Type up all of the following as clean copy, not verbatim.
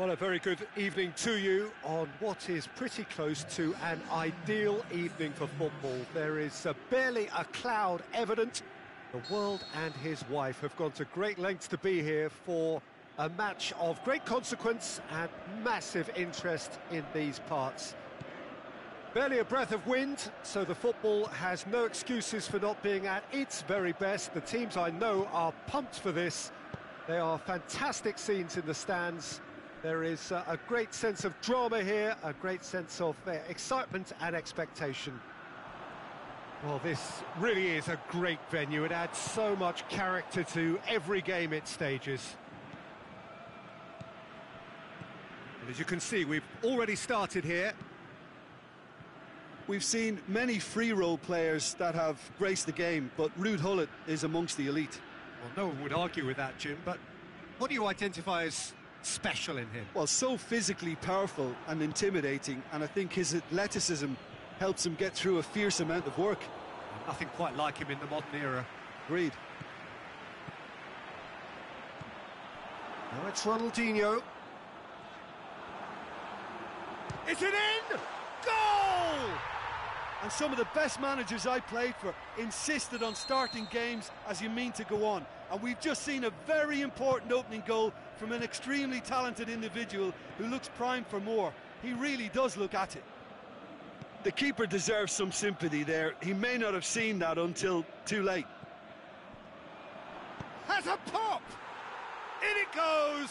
Well, a very good evening to you on what is pretty close to an ideal evening for football. There is barely a cloud evident. The world and his wife have gone to great lengths to be here for a match of great consequence and massive interest in these parts. Barely a breath of wind, so the football has no excuses for not being at its very best. The teams I know are pumped for this. There are fantastic scenes in the stands. There is a great sense of drama here, a great sense of excitement and expectation. Well, this really is a great venue. It adds so much character to every game it stages. And as you can see, we've already started here. We've seen many free role players that have graced the game, but Ruud Gullit is amongst the elite. Well, no one would argue with that, Jim, but what do you identify as special in him? Well, so physically powerful and intimidating, and I think his athleticism helps him get through a fierce amount of work. Nothing quite like him in the modern era. Agreed. Now it's Ronaldinho. Is it in? Goal! And some of the best managers I played for insisted on starting games as you mean to go on. And we've just seen a very important opening goal from an extremely talented individual who looks primed for more. He really does look at it. The keeper deserves some sympathy there. He may not have seen that until too late. Has a pop! In it goes!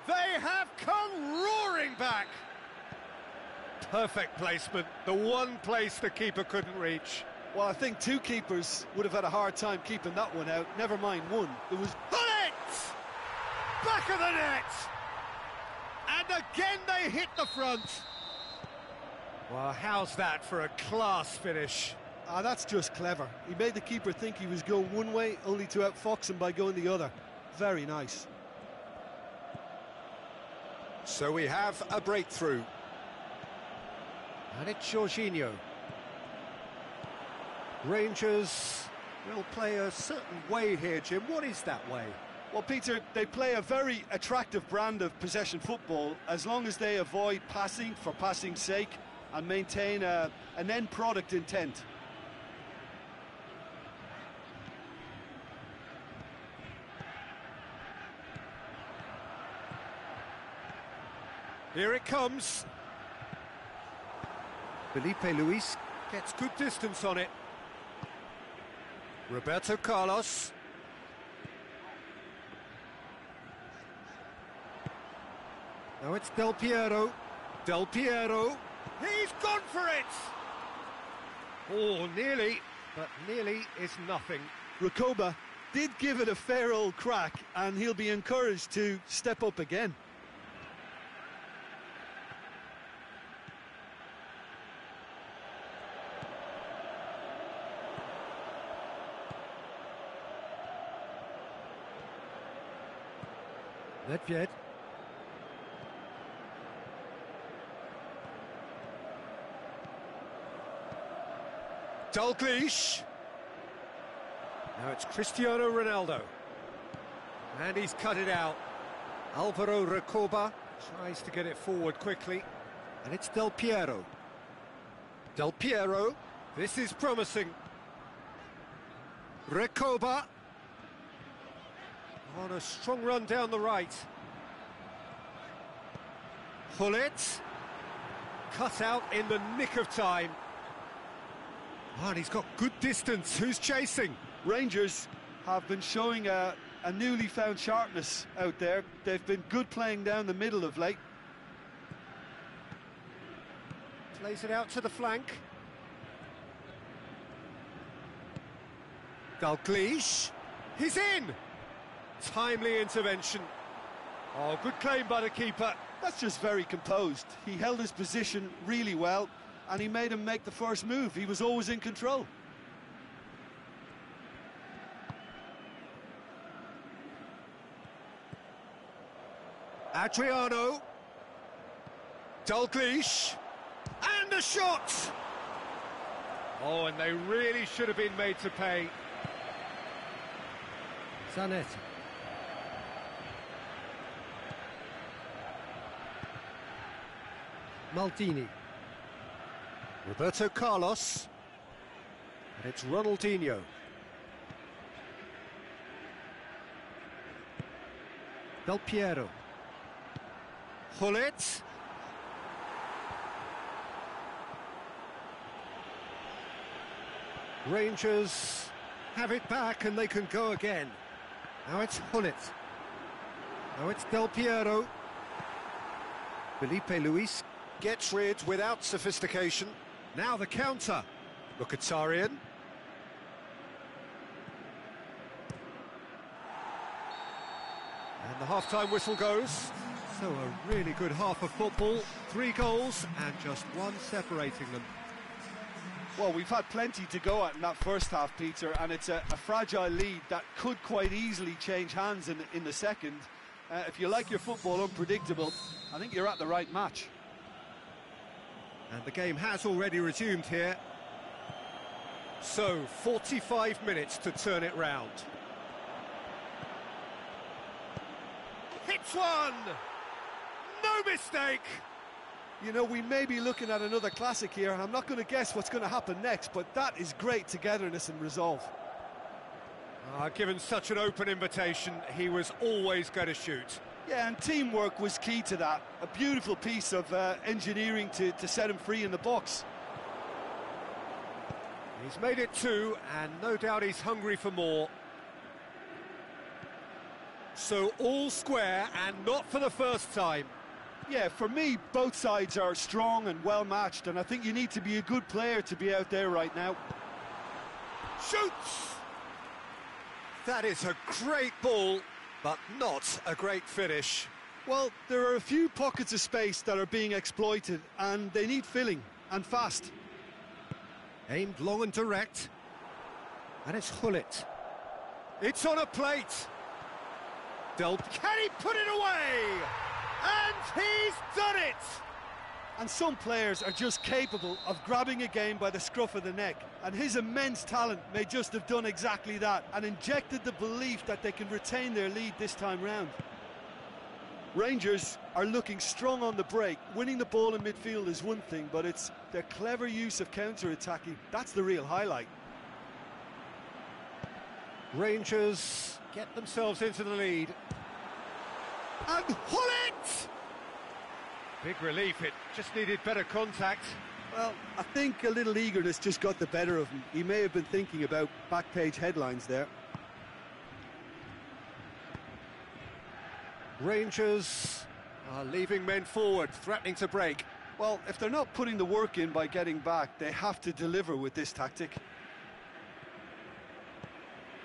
They have come roaring back! Perfect placement, the one place the keeper couldn't reach. Well, I think two keepers would have had a hard time keeping that one out, never mind one. There was... Gullit! Back of the net! And again they hit the front. Well, how's that for a class finish? That's just clever. He made the keeper think he was going one way, only to outfox him by going the other. Very nice. So we have a breakthrough. And it's Jorginho. Rangers will play a certain way here, Jim. What is that way? Well, Peter, they play a very attractive brand of possession football as long as they avoid passing for passing's sake and maintain an end product intent. Here it comes. Felipe Luis gets good distance on it. Roberto Carlos. Now it's Del Piero. Del Piero. He's gone for it! Oh, nearly, but nearly is nothing. Recoba did give it a fair old crack, and he'll be encouraged to step up again. Nedved. Dalglish. Now it's Cristiano Ronaldo. And he's cut it out. Alvaro Recoba tries to get it forward quickly. And it's Del Piero. Del Piero. This is promising. Recoba. On a strong run down the right. Gullit. Cut out in the nick of time. Oh, and he's got good distance. Who's chasing? Rangers have been showing a newly found sharpness out there. They've been good playing down the middle of late. Plays it out to the flank. Dalglish. He's in! Timely intervention. Oh, good claim by the keeper. That's just very composed. He held his position really well, and he made him make the first move. He was always in control. Adriano. Dalglish. And a shot! Oh, and they really should have been made to pay. Zanetti. Maldini. Roberto Carlos. And it's Ronaldinho. Del Piero. Gullit. Rangers have it back and they can go again. Now it's Gullit. Now it's Del Piero. Felipe Luis gets rid without sophistication. Now the counter. Mkhitaryan. And the half-time whistle goes. So a really good half of football. 3 goals and just one separating them. Well, we've had plenty to go at in that first half, Peter, and it's a fragile lead that could quite easily change hands in the second. If you like your football unpredictable, I think you're at the right match. And the game has already resumed here. So, 45 minutes to turn it round. Hits one! No mistake! You know, we may be looking at another classic here, and I'm not going to guess what's going to happen next, but that is great togetherness and resolve. Given such an open invitation, he was always going to shoot. Yeah, and teamwork was key to that. A beautiful piece of engineering to set him free in the box. He's made it 2, and no doubt he's hungry for more. So all square, and not for the first time. Yeah, for me, both sides are strong and well-matched, and I think you need to be a good player to be out there right now. Shoots! That is a great ball, but not a great finish. Well, there are a few pockets of space that are being exploited, and they need filling, and fast. Aimed long and direct. And it's Gullit. It's on a plate. Can he put it away? And he's done it! And some players are just capable of grabbing a game by the scruff of the neck, and his immense talent may just have done exactly that and injected the belief that they can retain their lead this time round. Rangers are looking strong on the break. Winning the ball in midfield is one thing, but it's their clever use of counter-attacking. That's the real highlight. Rangers get themselves into the lead. And Gullit! Big relief, it just needed better contact. Well, I think a little eagerness just got the better of him. He may have been thinking about back-page headlines there. Rangers are leaving men forward, threatening to break. Well, if they're not putting the work in by getting back, they have to deliver with this tactic.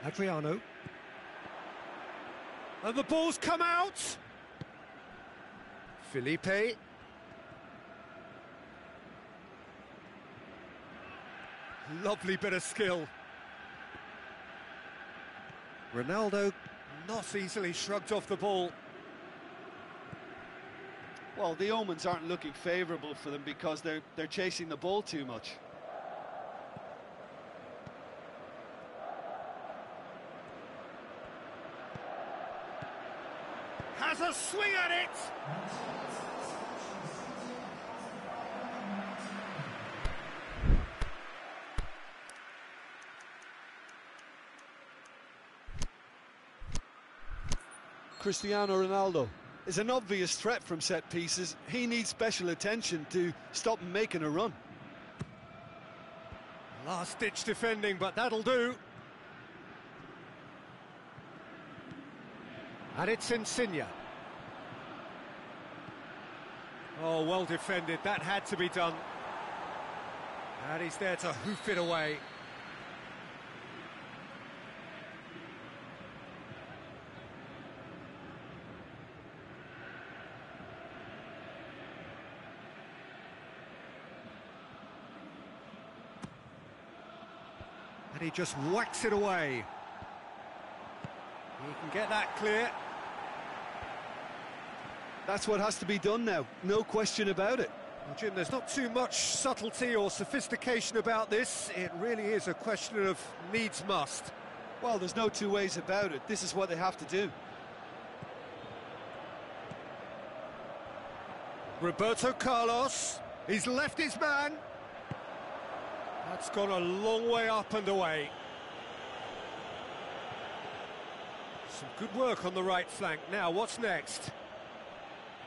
Adriano. And the ball's come out! Felipe. Lovely bit of skill. Ronaldo not easily shrugged off the ball. Well, the omens aren't looking favourable for them because they're chasing the ball too much. Has a swing at it! Cristiano Ronaldo is an obvious threat from set pieces. He needs special attention to stop him making a run. Last-ditch defending, but that'll do. And it's Insigne. Oh, well defended. That had to be done. And he's there to hoof it away. And he just whacks it away. He can get that clear. That's what has to be done now, no question about it. Well, Jim, there's not too much subtlety or sophistication about this. It really is a question of needs must. Well, there's no two ways about it. This is what they have to do. Roberto Carlos, he's left his man. That's gone a long way up and away. Some good work on the right flank. Now, what's next?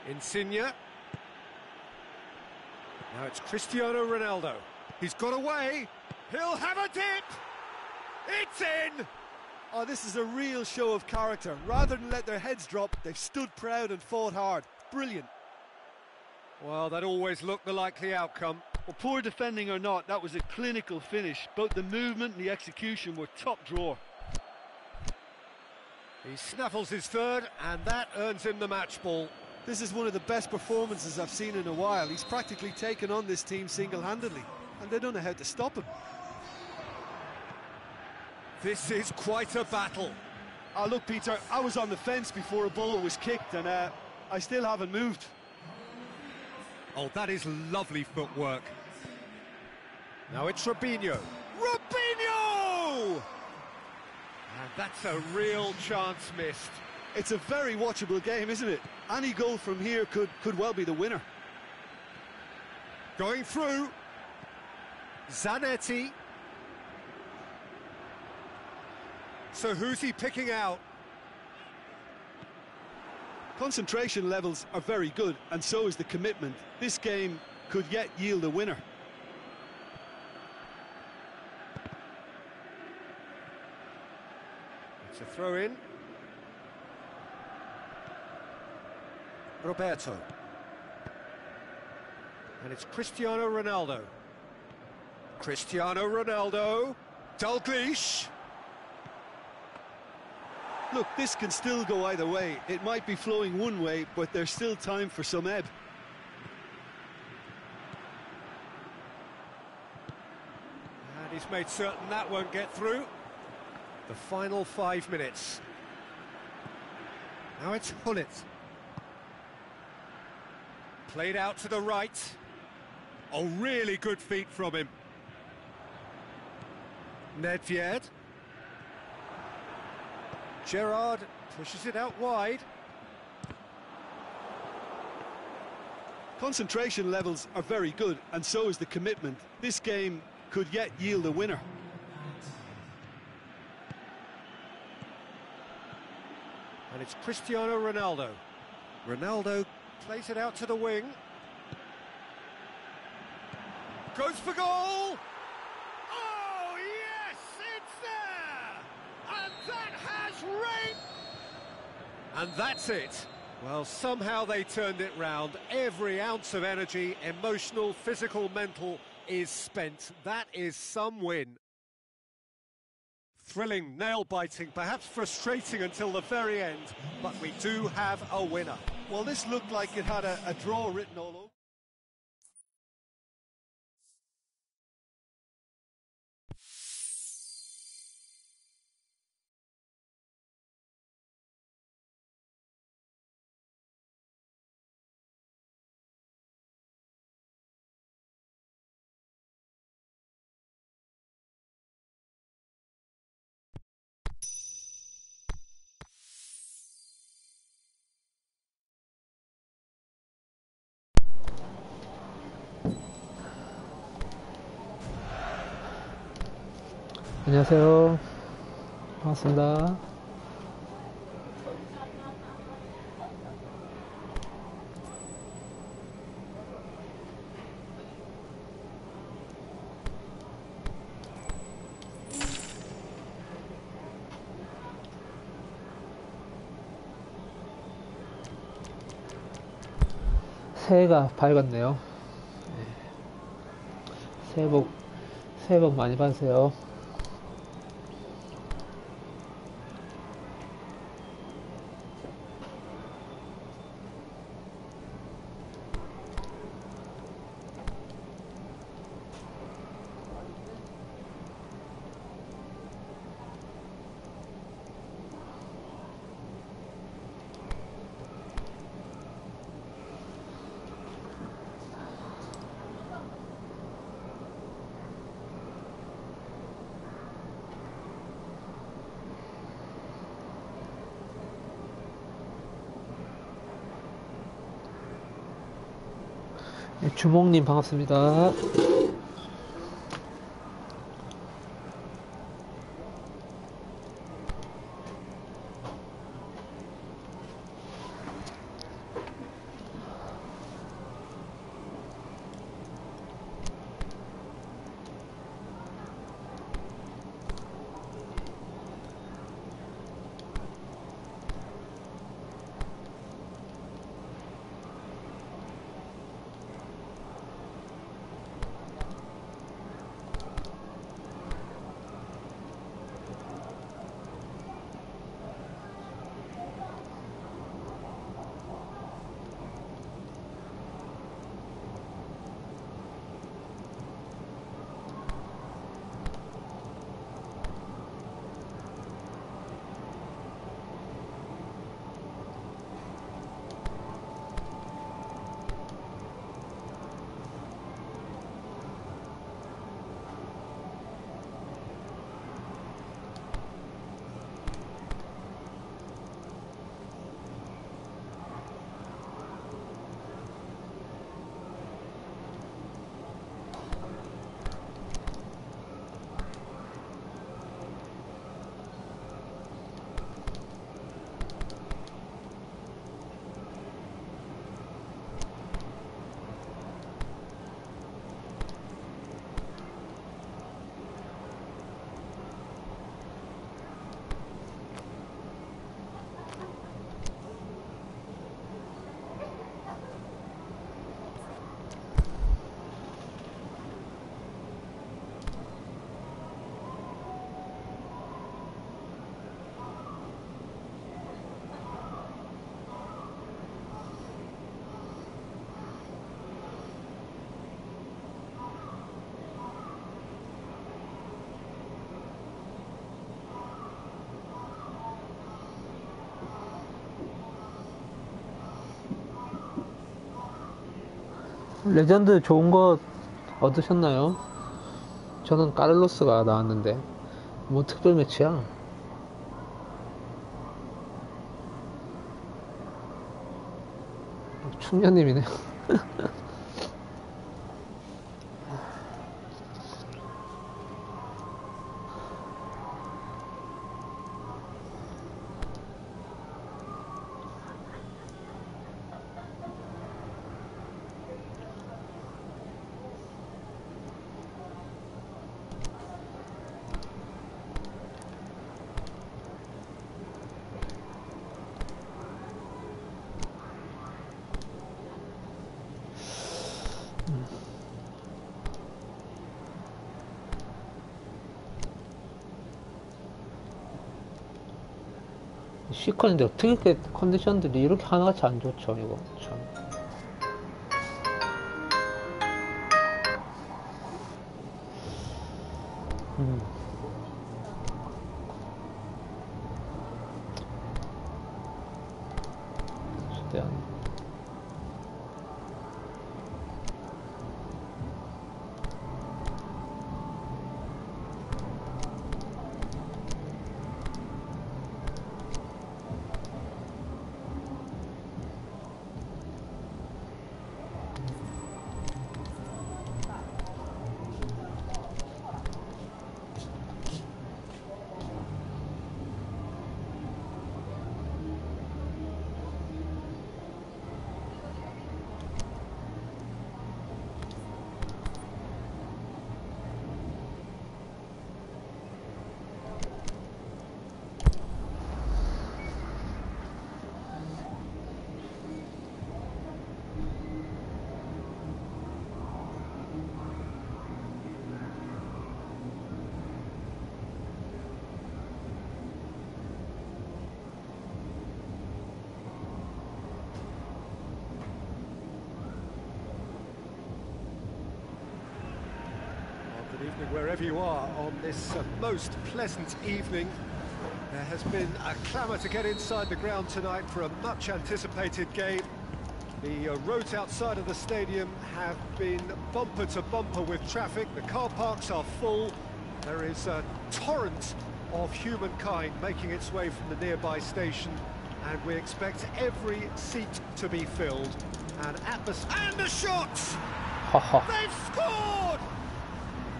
Insigne. Now it's Cristiano Ronaldo. He's got away. He'll have a dip. It's in. Oh, this is a real show of character. Rather than let their heads drop, they've stood proud and fought hard. Brilliant. Well, that always looked the likely outcome. Well, poor defending or not, that was a clinical finish. Both the movement and the execution were top drawer. He snaffles his third, and that earns him the match ball. This is one of the best performances I've seen in a while. He's practically taken on this team single-handedly, and they don't know how to stop him. This is quite a battle. Oh, look, Peter, I was on the fence before a ball was kicked, and I still haven't moved. Oh, that is lovely footwork. Now it's Robinho. Robinho! And that's a real chance missed. It's a very watchable game, isn't it? Any goal from here could well be the winner. Going through. Zanetti. So who's he picking out? Concentration levels are very good, and so is the commitment. This game could yet yield a winner. It's a throw-in. Roberto. And it's Cristiano Ronaldo. Cristiano Ronaldo. Dalglish. Look, this can still go either way. It might be flowing one way, but there's still time for some ebb. And he's made certain that won't get through. The final 5 minutes. Now it's Hullet. Played out to the right. Oh, really good feet from him. Nedved. Gerrard pushes it out wide. Concentration levels are very good, and so is the commitment. This game could yet yield a winner. And it's Cristiano Ronaldo. Ronaldo plays it out to the wing. Goes for goal! Oh, yes, it's there! And that has rained! And that's it. Well, somehow they turned it round. Every ounce of energy, emotional, physical, mental, is spent. That is some win. Thrilling, nail-biting, perhaps frustrating until the very end, but we do have a winner. Well, this looked like it had a draw written all over. 안녕하세요. 반갑습니다. 새해가 밝았네요. 새해 복 많이 받으세요. 네, 주몽님 반갑습니다. 레전드 좋은 거 얻으셨나요? 저는 까를로스가 나왔는데 뭐 특별 매치야? 충녀님이네. C컨인데 어떻게 이렇게 컨디션들이 이렇게 하나같이 안 좋죠, 이거 참. 최대한 Good evening wherever you are on this most pleasant evening. There has been a clamour to get inside the ground tonight for a much anticipated game. The roads outside of the stadium have been bumper to bumper with traffic. The car parks are full. There is a torrent of humankind making its way from the nearby station and we expect every seat to be filled. And the shots! They've scored!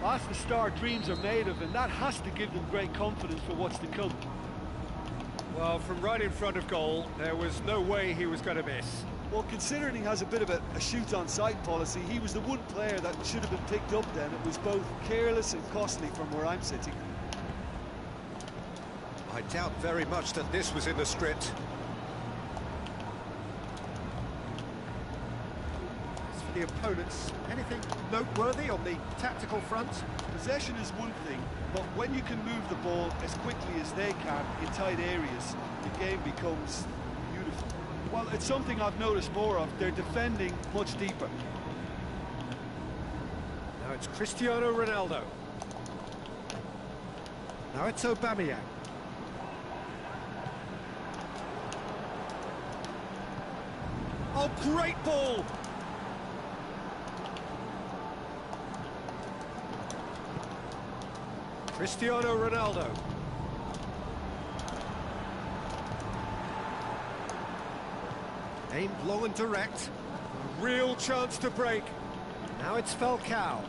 That's the start dreams are made of, and that has to give them great confidence for what's to come. Well, from right in front of goal, there was no way he was going to miss. Well, considering he has a bit of a shoot-on-sight policy, he was the one player that should have been picked up then. It was both careless and costly from where I'm sitting. I doubt very much that this was in the script. As for the opponents, anything noteworthy on the tactical front? Possession is one thing, but when you can move the ball as quickly as they can in tight areas, the game becomes beautiful. Well, it's something I've noticed more of. They're defending much deeper. Now it's Cristiano Ronaldo. Now it's Aubameyang. Oh, great ball! Cristiano Ronaldo. Aimed long and direct. A real chance to break. Now it's Falcao.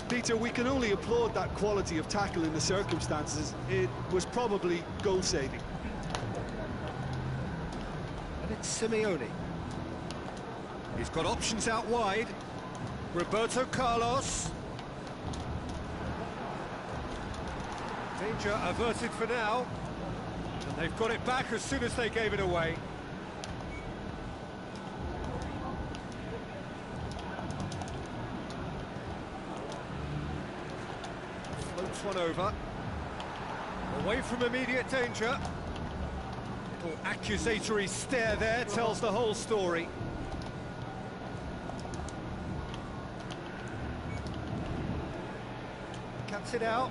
Peter, we can only applaud that quality of tackle in the circumstances. It was probably goal-saving. And it's Simeone. He's got options out wide. Roberto Carlos. Danger averted for now. And they've got it back as soon as they gave it away. Floats one over. Away from immediate danger. Little accusatory stare there tells the whole story. Cuts it out.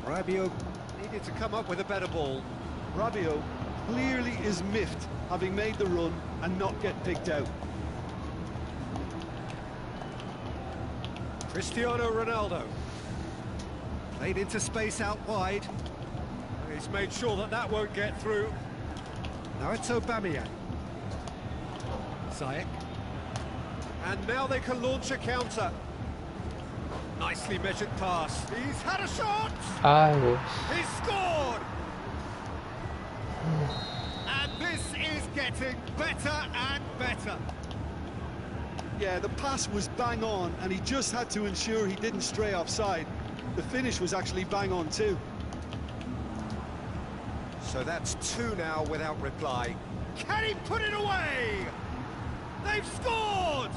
Rabiot needed to come up with a better ball. Rabiot clearly is miffed, having made the run and not get picked out. Cristiano Ronaldo. Played into space out wide. He's made sure that that won't get through. Now it's Aubameyang. Ziyech. And now they can launch a counter. Nicely measured pass. He's had a shot! 아이고. He's scored! And this is getting better and better. Yeah, the pass was bang on, and he just had to ensure he didn't stray offside. The finish was actually bang on too. So that's two now without reply. Can he put it away? They've scored!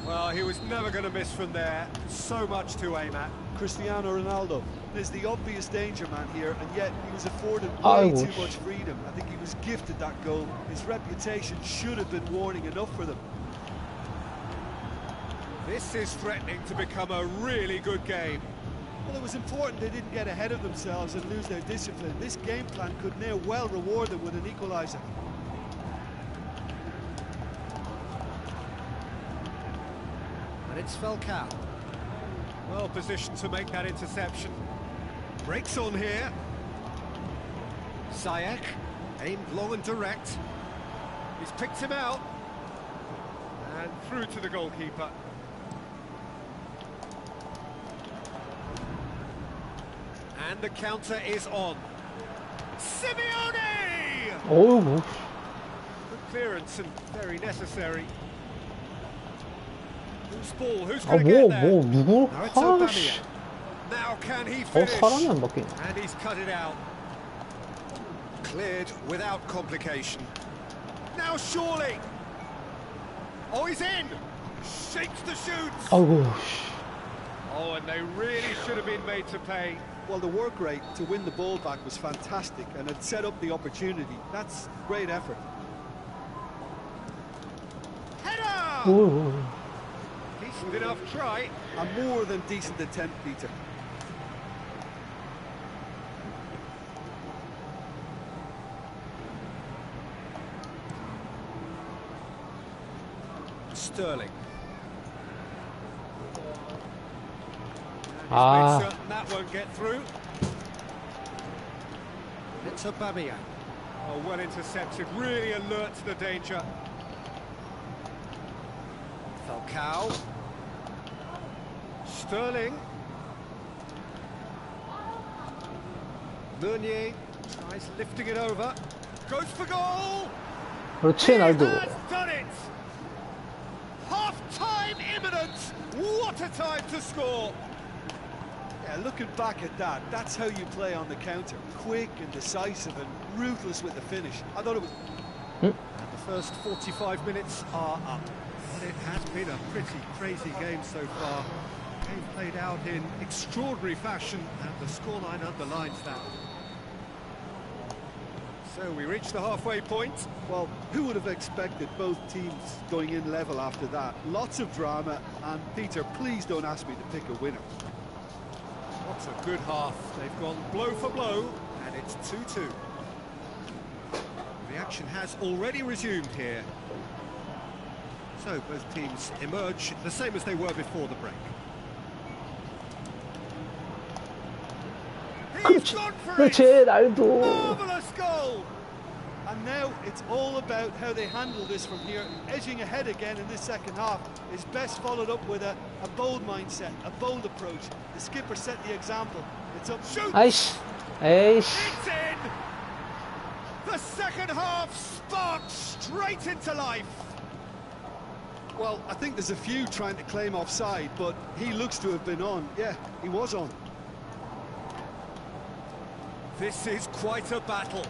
Well, he was never going to miss from there. So much to aim at. Cristiano Ronaldo is the obvious danger man here, and yet he was afforded way too much freedom. I think he was gifted that goal. His reputation should have been warning enough for them. This is threatening to become a really good game. Well, it was important they didn't get ahead of themselves and lose their discipline. This game plan could now well reward them with an equaliser. And it's Falcao. Well positioned to make that interception. Breaks on here. Ziyech, aimed long and direct. He's picked him out. And through to the goalkeeper. And the counter is on. Simeone! 어우, Good clearance and very necessary. Whose ball? Who's going to get there? 누구? Now it's 아씨. Aubameyang. Now can he finish? 사람이 안 바뀌네. And he's cut it out. Cleared without complication. Now surely. Oh, he's in. Shakes the shoots. 아이고. Oh, and they really should have been made to pay. Well, the work rate to win the ball back was fantastic, and it set up the opportunity. That's great effort. Header! 오. Decent enough try. A more than decent attempt, Peter. Sterling. Ah. Made certain that won't get through. It's Aubameyang. Oh, well intercepted, really alert to the danger. Falcao. Sterling. Meunier tries lifting it over. Goes for goal! 그렇지, 날도. Has done it! Half-time imminent! What a time to score! Yeah, looking back at that, that's how you play on the counter. Quick and decisive and ruthless with the finish. I thought it was... And the first 45 minutes are up. Well, it has been a pretty crazy game so far. Game played out in extraordinary fashion, and the scoreline underlines that. So we reach the halfway point. Well, who would have expected both teams going in level after that? Lots of drama, and Peter, please don't ask me to pick a winner. What a good half. They've gone blow for blow, and it's 2-2. The action has already resumed here. So both teams emerge the same as they were before the break. He's gone for it! 그렇지, 날도. Marvellous goal! And now it's all about how they handle this from here. Edging ahead again in this second half is best followed up with a bold mindset, a bold approach. The skipper set the example. It's up. Shoot! 아이씨, 에이씨. It's in! The second half sparked straight into life. Well, I think there's a few trying to claim offside, but he looks to have been on. Yeah, he was on. This is quite a battle.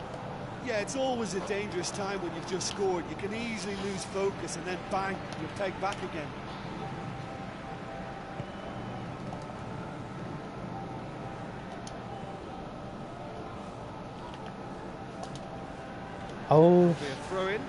Yeah, it's always a dangerous time when you've just scored. You can easily lose focus and then bang, you're pegged back again. 아우. Be a throw in.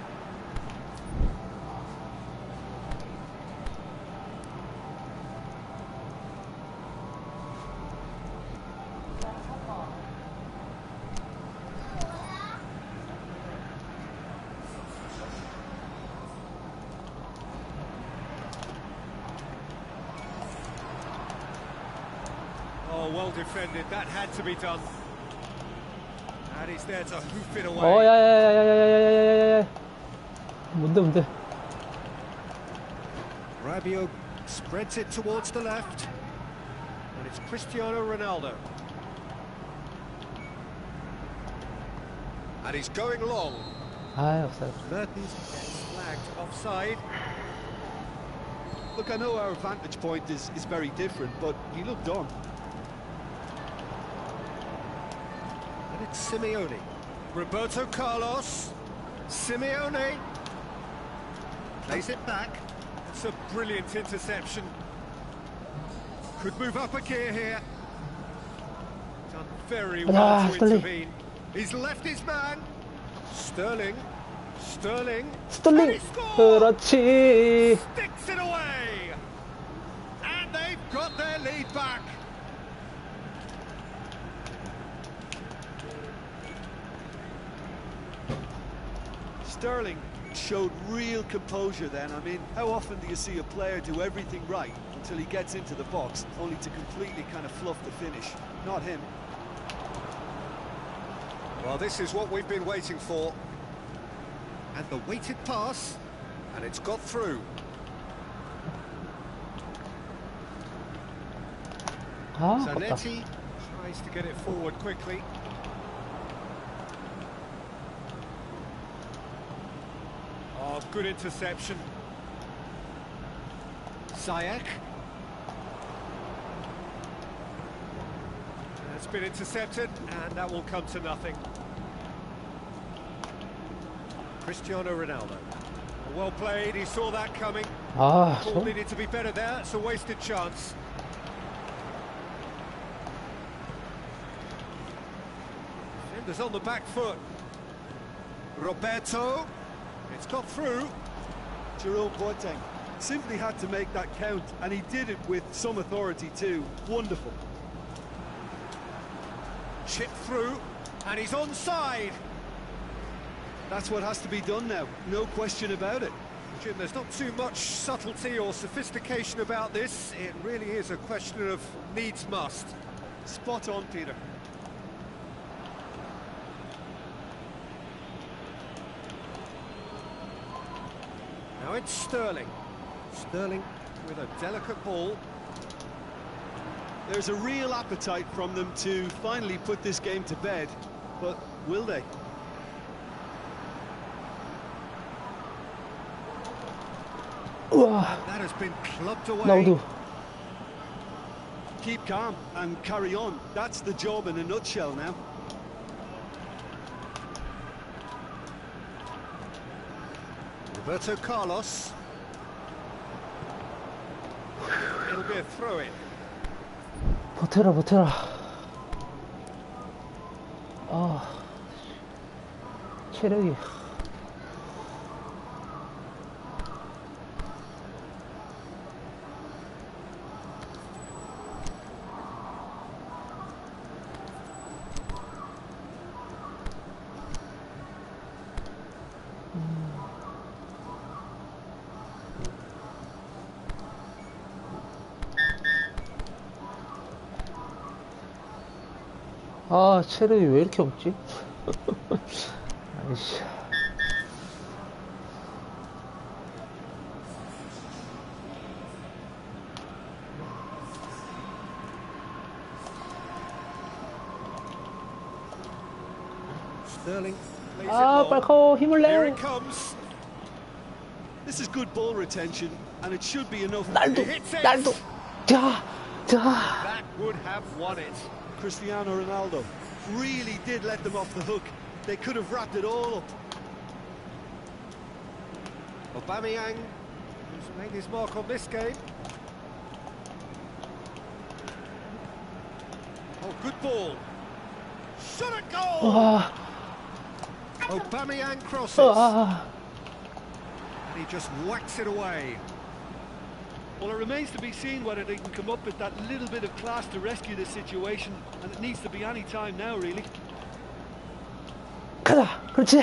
Oh, well defended. That had to be done. And he's there to hoof it away. 야야야야야야야야야야야. 뭔데. Rabiot spreads it towards the left. And it's Cristiano Ronaldo. And he's going long. 아, offside. Mertens gets flagged offside. Look, I know our vantage point is very different, but he looked on. And it's Simeone. Roberto Carlos. Simeone. Plays it back. It's a brilliant interception. Could move up a gear here. Done very well to intervene. He's left his man. Sterling. Sterling. 스톨링. And he scores! 그렇지. Sticks it away. And they've got their lead back. Sterling showed real composure then. I mean, how often do you see a player do everything right until he gets into the box, only to completely kind of fluff the finish? Not him. Well, this is what we've been waiting for. And the weighted pass, and it's got through. 아, 아깝다. Zanetti tries to get it forward quickly. Oh, good interception. Ziyech. That's been intercepted, and that will come to nothing. Cristiano Ronaldo. Well played, he saw that coming. 아, Ball needed to be better there, it's a wasted chance. Defenders on the back foot. Roberto. It's got through. Jerome Boateng simply had to make that count, and he did it with some authority too. Wonderful. Chip through, and he's onside. That's what has to be done now, no question about it. Jim, there's not too much subtlety or sophistication about this. It really is a question of needs must. Spot on, Peter. Now it's Sterling. Sterling with a delicate ball. There's a real appetite from them to finally put this game to bed, but will they? That has been clubbed away. 나우두. Keep calm and carry on. That's the job in a nutshell now. Roberto Carlos. It'll be a throw-in. 버텨라, 버텨라. 아, 체력이. 아, 체력이 왜 이렇게 없지? 아이씨. Sterling. 아, 빨리 힘을 Here 내. it comes. This is good ball retention, and it should be enough. 날도, Hits it. 날도. 자, 자. That would have won it. Cristiano Ronaldo really did let them off the hook. They could have wrapped it all up. Aubameyang, who's made his mark on this game. Oh, good ball. Shot at goal! 와, Aubameyang crosses. 아. And he just whacks it away. Well, it remains to be seen whether they can come up with that little bit of class to rescue this situation, and it needs to be any time now, really. 가자. 그렇지.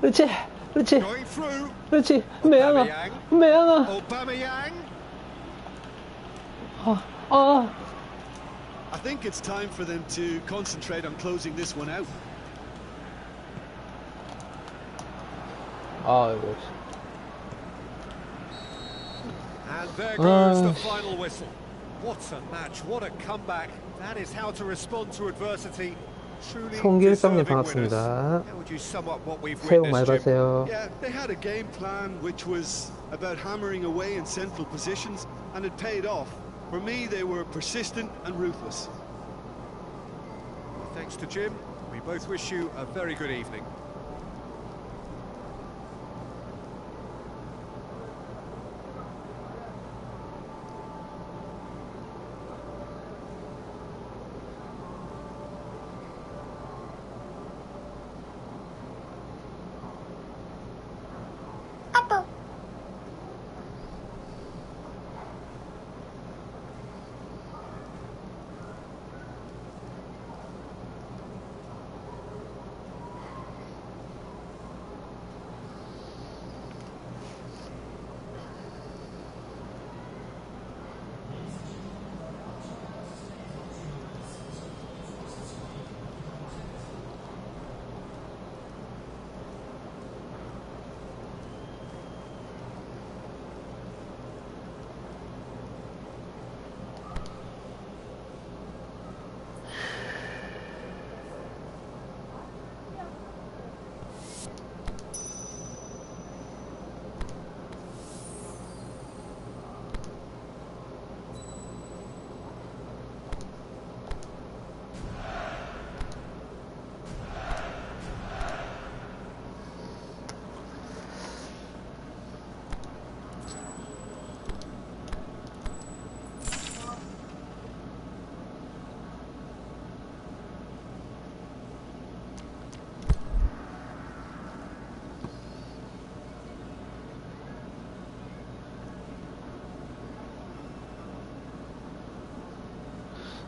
그렇지. 그렇지. Going through. 그렇지. 매양아. 매양아. Aubameyang. 아. I think it's time for them to concentrate on closing this one out. 아, 이거. And there goes the final whistle. What a match, what a comeback. That is how to respond to adversity. Truly 송길성님 deserving winners. 반갑습니다. How would you sum up what we've 새해 복 많이 witnessed, Jim? 받으세요. Yeah, they had a game plan which was about hammering away in central positions, and it paid off. For me, they were persistent and ruthless. Thanks to Jim. We both wish you a very good evening.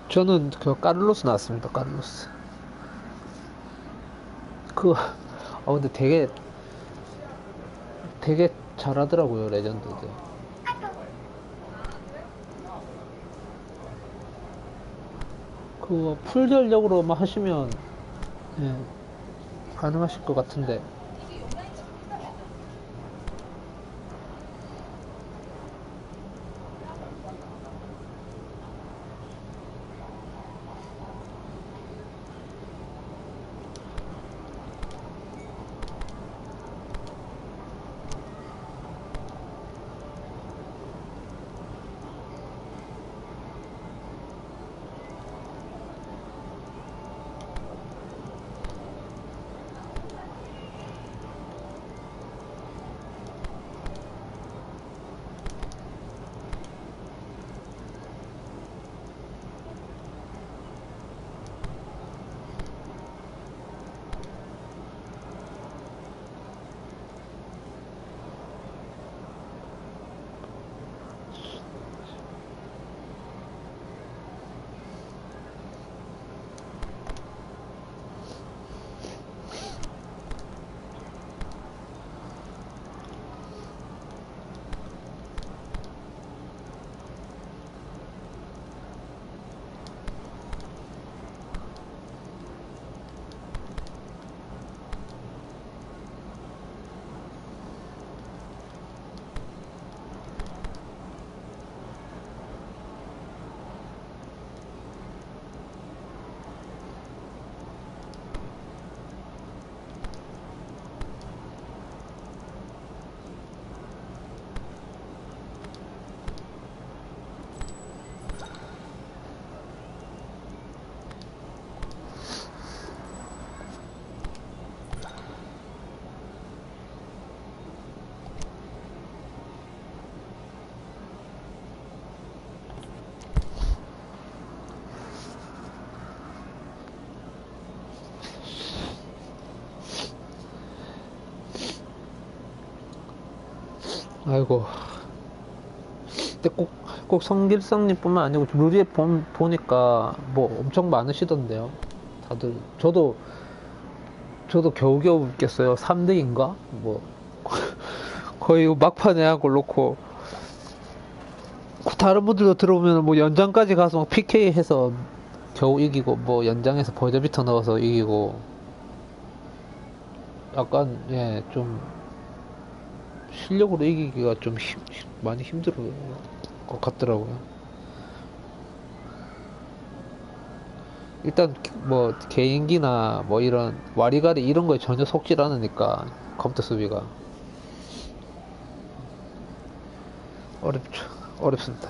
저는 그 카를로스 나왔습니다. 카를로스. 근데 되게 잘하더라고요, 레전드들. 풀 전력으로만 하시면 예, 가능하실 것 같은데. 아이고. 근데 꼭 성길성님뿐만 아니고 루리에 보니까 뭐 엄청 많으시던데요. 다들 저도 겨우겨우 웃겼어요. 3대인가? 뭐 거의 막판에 한 골 넣고 다른 분들도 들어오면 뭐 연장까지 가서 막 PK 해서 겨우 이기고 뭐 연장에서 버저비터 넣어서 이기고 약간 예 좀 실력으로 이기기가 좀 많이 힘들 것 같더라고요. 일단 뭐 개인기나 뭐 이런 와리가리 이런 거에 전혀 속질 않으니까 컴퓨터 수비가 어렵습니다.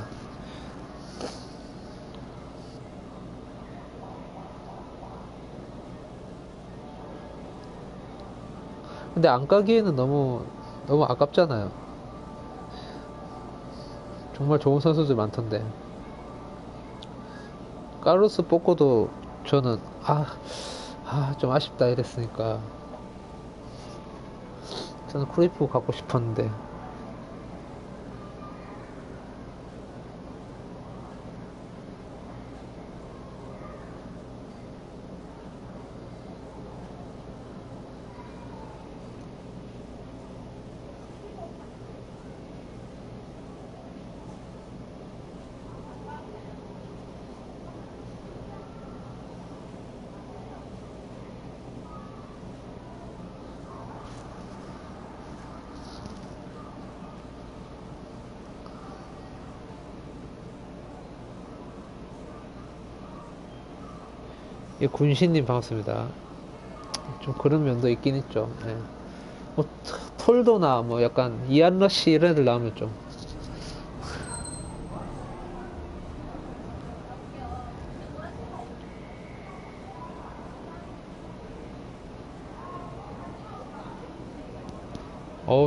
근데 안 까기에는 너무 아깝잖아요. 정말 좋은 선수들 많던데. 카르로스 뽑고도 저는 좀 아쉽다 이랬으니까 저는 크루이프 갖고 싶었는데. 예, 군신님 반갑습니다. 좀 그런 면도 있긴 있죠. 예. 뭐 톨도나 뭐 약간 이안러시 이런 애들 나오면 좀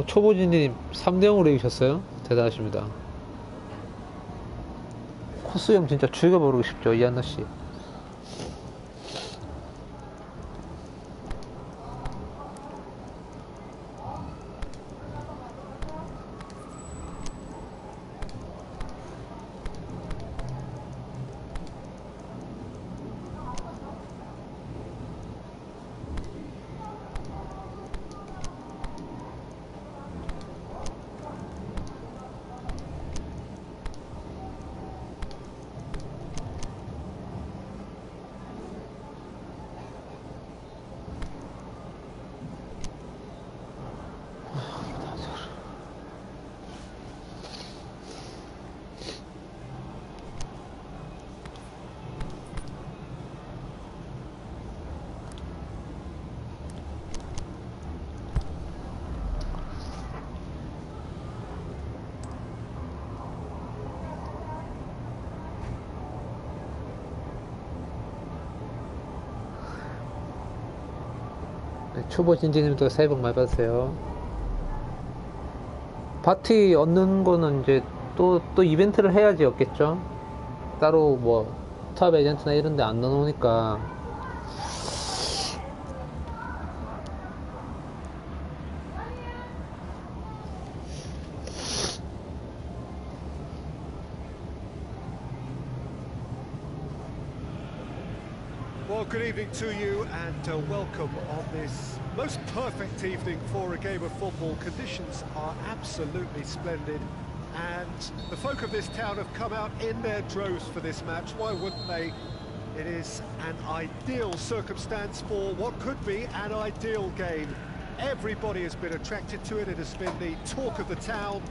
초보진님 3대0으로 이기셨어요? 대단하십니다. 코스형 진짜 죽여버리고 싶죠, 이안러시. 초보 진지님도 새해 복 많이 받으세요. 바티 얻는 거는 이제 또 이벤트를 해야지 얻겠죠? 따로 뭐 탑 에이전트나 이런 데 안 넣어놓으니까. Well, good evening to you and welcome on this most perfect evening for a game of football. Conditions are absolutely splendid and the folk of this town have come out in their droves for this match. Why wouldn't they? It is an ideal circumstance for what could be an ideal game. Everybody has been attracted to it. It has been the talk of the town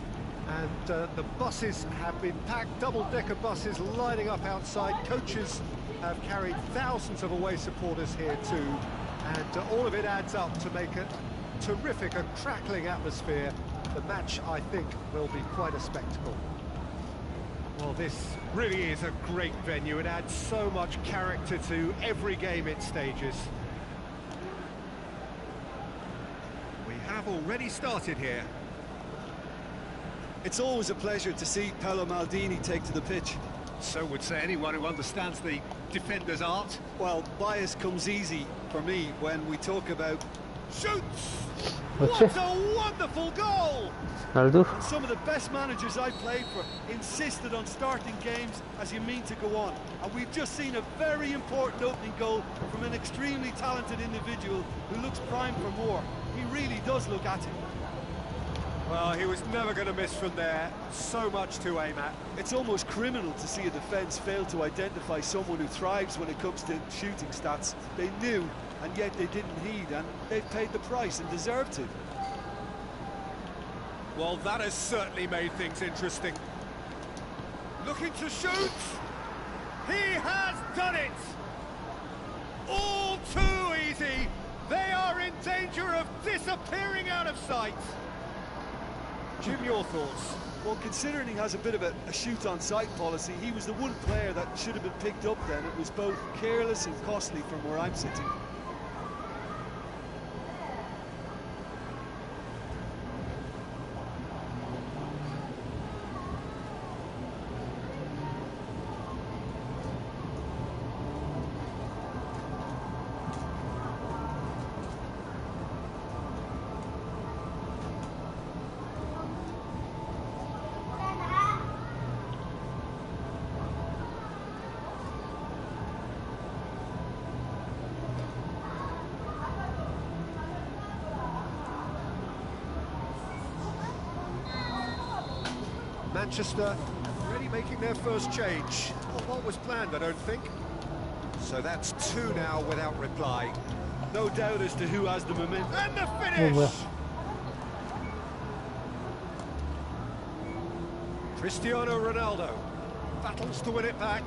and the buses have been packed, double-decker buses lining up outside. Coaches have carried thousands of away supporters here too, and all of it adds up to make a terrific and crackling atmosphere. The match, I think, will be quite a spectacle. Well, this really is a great venue. It adds so much character to every game it stages. We have already started here. It's always a pleasure to see Paolo Maldini take to the pitch. So would say anyone who understands the defender's art. Well, bias comes easy for me when we talk about Shoots! 그렇지? What a wonderful goal! 날도 And some of the best managers I played for insisted on starting games as you mean to go on. And we've just seen a very important opening goal from an extremely talented individual who looks primed for more. He really does look at it. Well, he was never going to miss from there. So much to aim at. It's almost criminal to see a defence fail to identify someone who thrives when it comes to shooting stats. They knew, and yet they didn't heed, and they've paid the price and deserved to. Well, that has certainly made things interesting. Looking to shoot. He has done it. All too easy. They are in danger of disappearing out of sight. Jim, your thoughts? Well, considering he has a bit of a shoot-on-sight policy, he was the one player that should have been picked up then. It was both careless and costly from where I'm sitting. Manchester already making their first change. Not what was planned, I don't think. So that's two now without reply. No doubt as to who has the momentum. And the finish! Cristiano Ronaldo battles to win it back.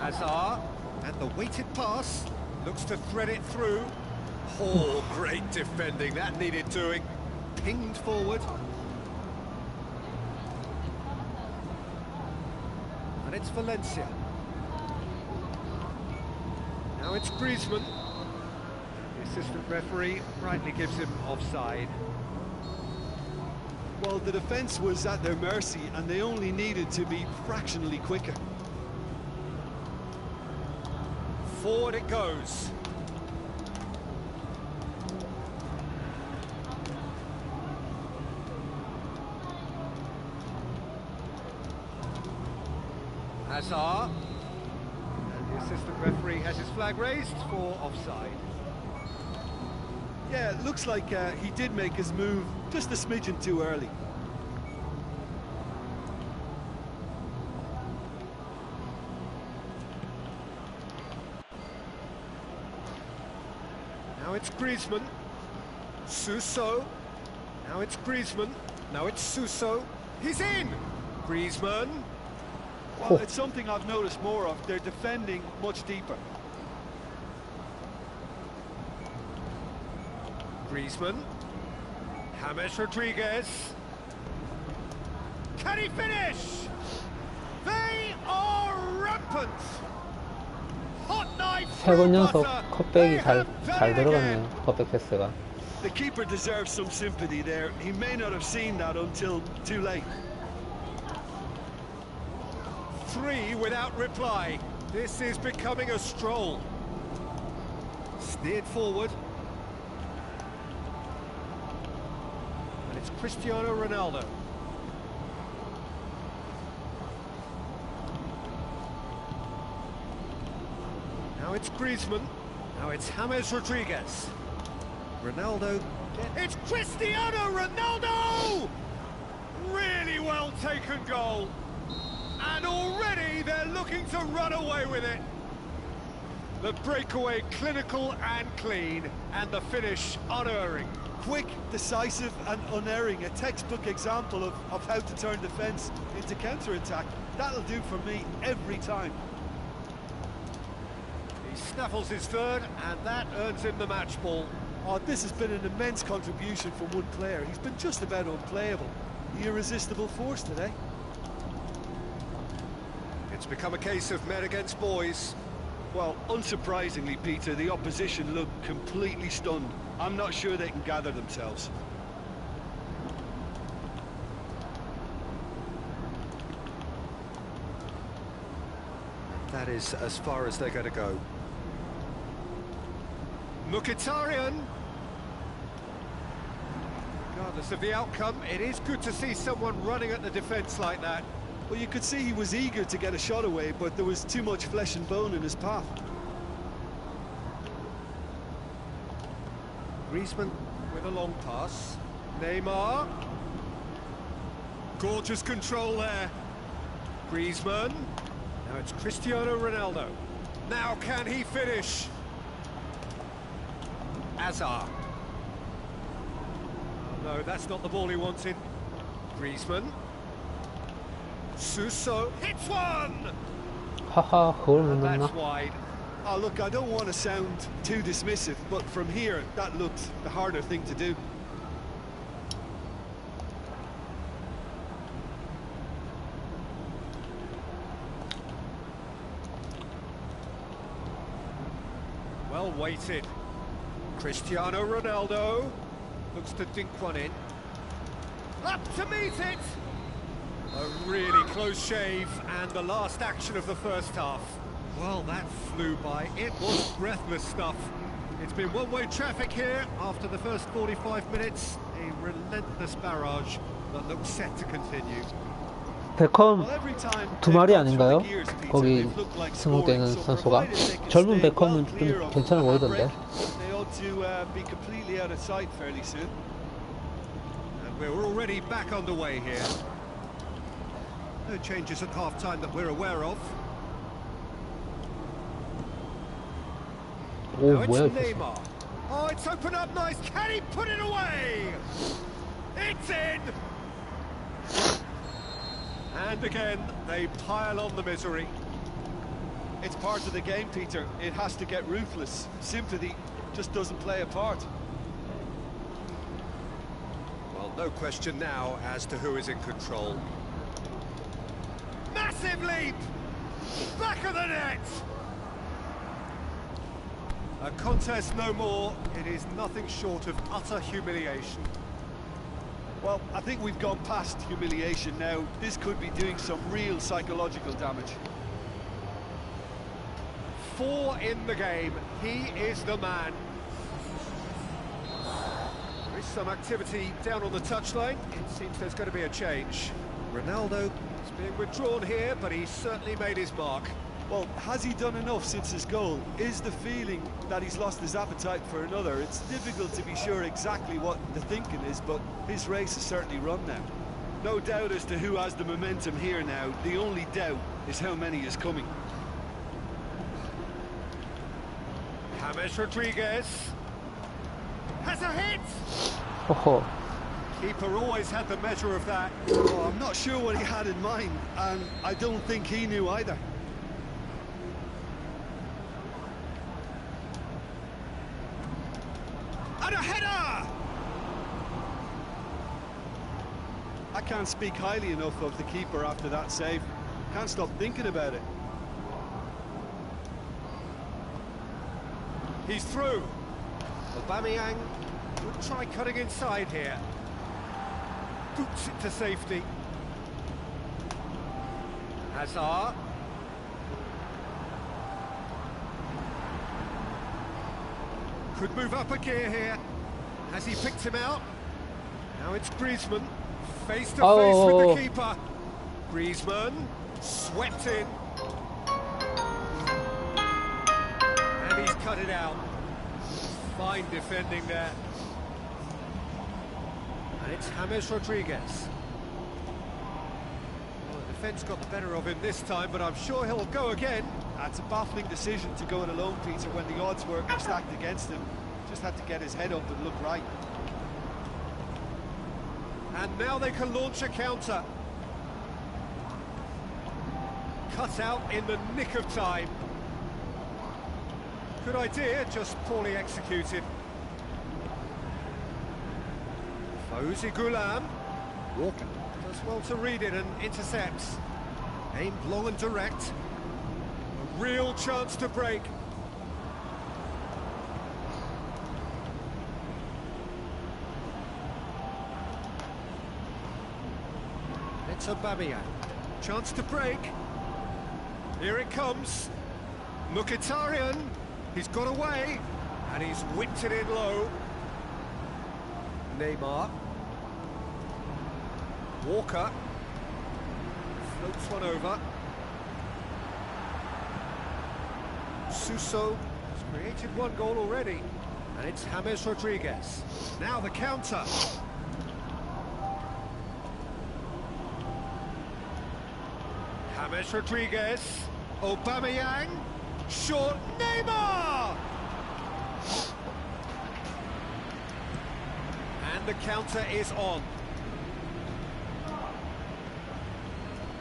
Hazard, and the weighted pass, looks to thread it through. Oh, great defending, that needed doing. Pinged forward. And it's Valencia. Now it's Griezmann. The assistant referee rightly gives him offside. Well, the defence was at their mercy and they only needed to be fractionally quicker. Forward it goes. Hazard. And the assistant referee has his flag raised for offside. Yeah, it looks like he did make his move just a smidgen too early. Now it's Griezmann. Suso. Now it's Griezmann. Now it's Suso. He's in! Griezmann. Well, it's something I've noticed more of. They're defending much deeper. Griezmann. James Rodriguez. Can he finish? They are rampant. Hot knife 세 번 through 연속 butter. 컷백이 They 잘 have done it 들어갔네요. again. 컷백 패스가. The keeper deserves some sympathy there. He may not have seen that until too late. 3 without reply. This is becoming a stroll. Steered forward. And it's Cristiano Ronaldo. Now it's Griezmann. Now it's James Rodriguez. Ronaldo. It's Cristiano Ronaldo! Really well taken goal. And already they're looking to run away with it. The breakaway clinical and clean, and the finish unerring. Quick, decisive and unerring. A textbook example of how to turn defence into counter-attack. That'll do for me every time. He snaffles his third, and that earns him the match ball. Oh, this has been an immense contribution from one player. He's been just about unplayable. The irresistible force today. It's become a case of men against boys. Well, unsurprisingly, Peter, the opposition look completely stunned. I'm not sure they can gather themselves. That is as far as they're going to go. Mkhitaryan. Regardless of the outcome, it is good to see someone running at the defence like that. Well, you could see he was eager to get a shot away, but there was too much flesh and bone in his path. Griezmann with a long pass. Neymar. Gorgeous control there. Griezmann. Now it's Cristiano Ronaldo. Now can he finish? Hazard. Oh, no, that's not the ball he wanted. Griezmann. Suso hits one! 하하, 그걸 못 And 넣나? that's wide. Oh, look, I don't want to sound too dismissive, but from here, that looked the harder thing to do. Well weighted. Cristiano Ronaldo looks to dink one in. Up to meet it! A really close shave, and the last action of the first half. Well, that flew by. It was breathless stuff. It's been one-way traffic here after the first 45 minutes. A relentless barrage that looks set to continue. 베컴 두 마리 아닌가요? 거기 승부되는 선수가? 젊은 베컴은 좀 괜찮아 보이던데. And we're already back underway here. No changes at half-time that we're aware of. 오, Now it's 뭐야, Neymar. Oh, it's opened up nice. Can he put it away? It's in! And again, they pile on the misery. It's part of the game, Peter. It has to get ruthless. Sympathy just doesn't play a part. Well, no question now as to who is in control. Massive leap! Back of the net! A contest no more. It is nothing short of utter humiliation. Well, I think we've gone past humiliation now. This could be doing some real psychological damage. 4 in the game. He is the man. There is some activity down on the touchline. It seems there's going to be a change. Ronaldo is being withdrawn here, but he's certainly made his mark. Well, has he done enough since his goal? Is the feeling that he's lost his appetite for another? It's difficult to be sure exactly what the thinking is, but his race is certainly run now. No doubt as to who has the momentum here now. The only doubt is how many is coming. James Rodriguez has a hit! 호호. Keeper always had the measure of that. Oh, I'm not sure what he had in mind, and I don't think he knew either. And a header! I can't speak highly enough of the keeper after that save. Can't stop thinking about it. He's through. Aubameyang would try cutting inside here. Boots it to safety. Hazard. Could move up a gear here. Has he picked him out? Now it's Griezmann. Face to face with the keeper. Griezmann swept in. And he's cut it out. Fine defending there. And it's James Rodriguez. Well, the defence got the better of him this time, but I'm sure he'll go again. That's a baffling decision to go it alone, Peter, when the odds were stacked against him. Just had to get his head up and look right. And now they can launch a counter. Cut out in the nick of time. Good idea, just poorly executed. Fawzi Ghulam. Walker does well to read it and intercepts. Aimed long and direct. A real chance to break. It's Aubameyang. Chance to break. Here it comes. Mkhitaryan. He's got away. And he's whipped it in low. Neymar. Walker. Floats one over. Suso has created one goal already. And it's James Rodriguez. Now the counter. James Rodriguez. Aubameyang. Short. Neymar! And the counter is on.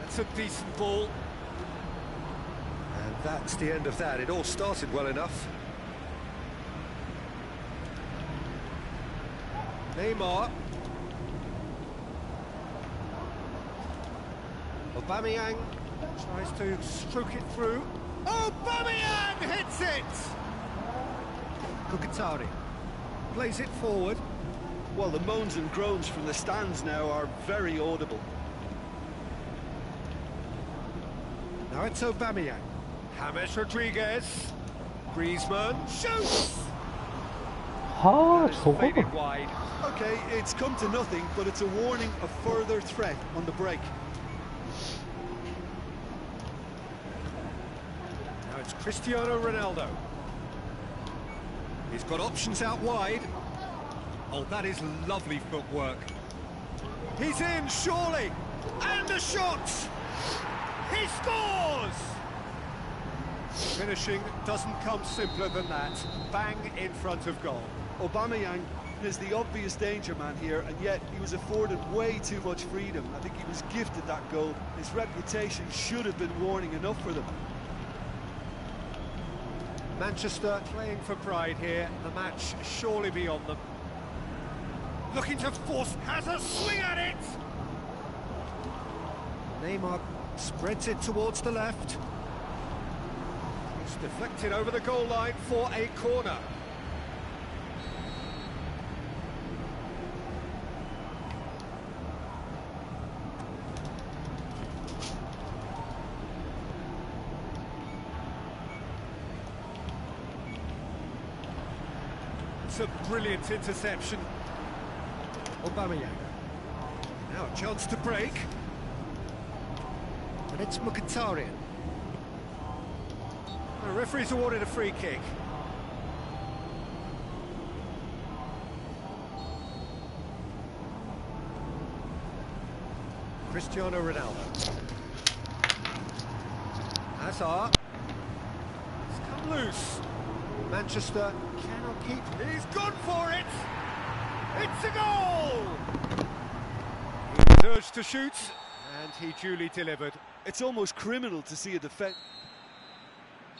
That's a decent ball. And that's the end of that. It all started well enough. Neymar. Aubameyang tries to stroke it through. Aubameyang hits it! Kukatari plays it forward. Well, the moans and groans from the stands now are very audible. Now it's Aubameyang. James Rodriguez. Griezmann shoots! 아, Faded 저거. wide. Okay, it's come to nothing, but it's a warning of further threat on the break. Now it's Cristiano Ronaldo. He's got options out wide. Oh, that is lovely footwork. He's in, surely. And the shot! He scores! Finishing doesn't come simpler than that. Bang in front of goal. Aubameyang is the obvious danger man here, and yet he was afforded way too much freedom. I think he was gifted that goal. His reputation should have been warning enough for them. Manchester playing for pride here. The match surely beyond them. Looking to force, has a swing at it! Neymar spreads it towards the left. It's deflected over the goal line for a corner. It's a brilliant interception. Aubameyang. Now a chance to break. And it's Mkhitaryan. The referee's awarded a free kick. Cristiano Ronaldo. Hazard. It's come loose. Manchester cannot keep. He's gone for it! It's a goal! He's urged to shoot, and he duly delivered. It's almost criminal to see a defence.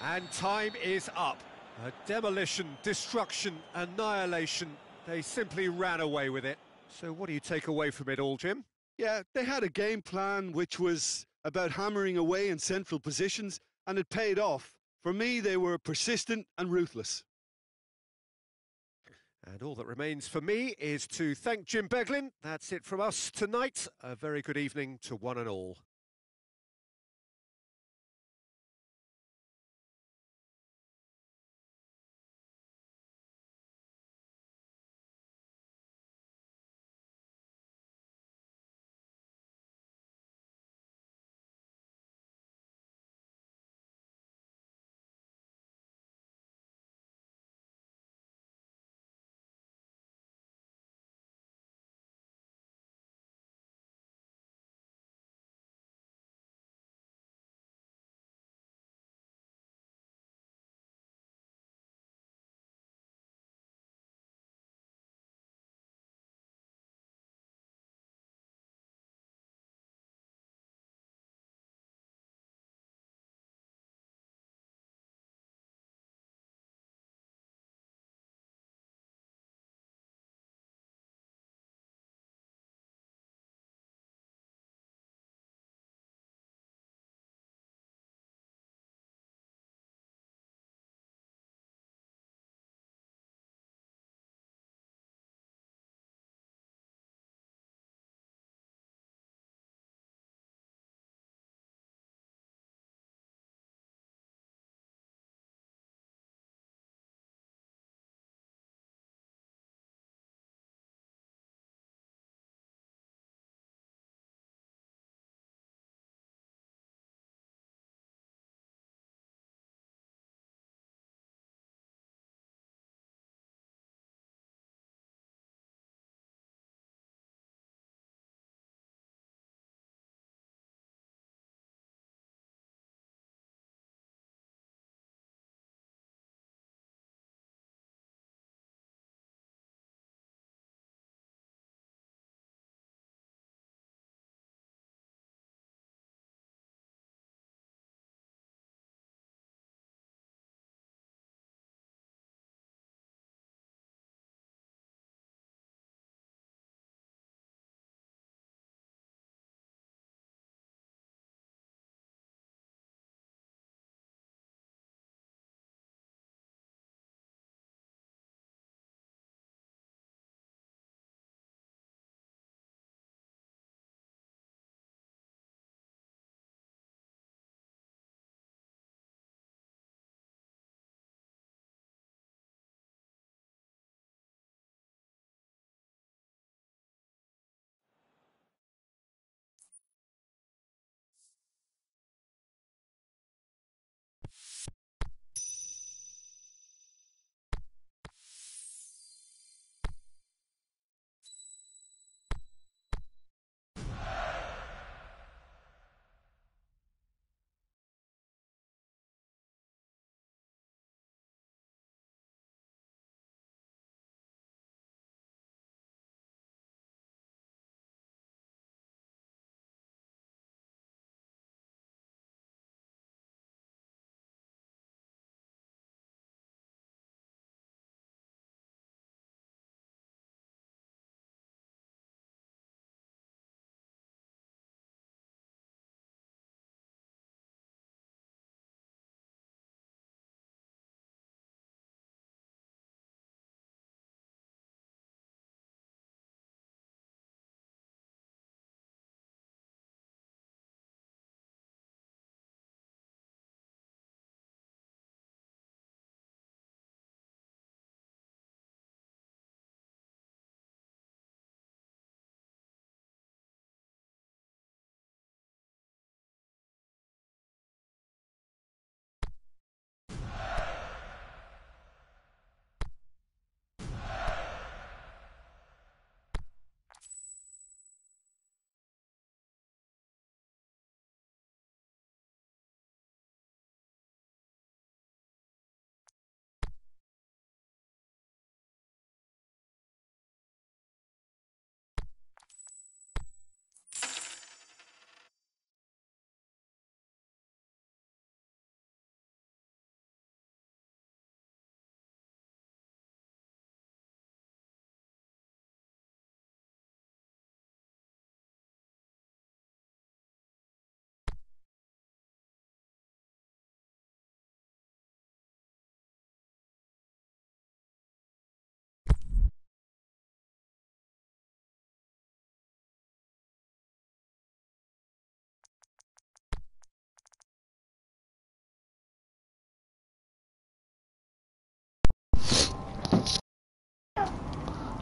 And time is up. A demolition, destruction, annihilation. They simply ran away with it. So what do you take away from it all, Jim? Yeah, they had a game plan which was about hammering away in central positions, and it paid off. For me, they were persistent and ruthless. And all that remains for me is to thank Jim Beglin. That's it from us tonight. A very good evening to one and all.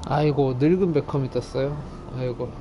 아이고, 늙은 베컴이 떴어요. 아이고.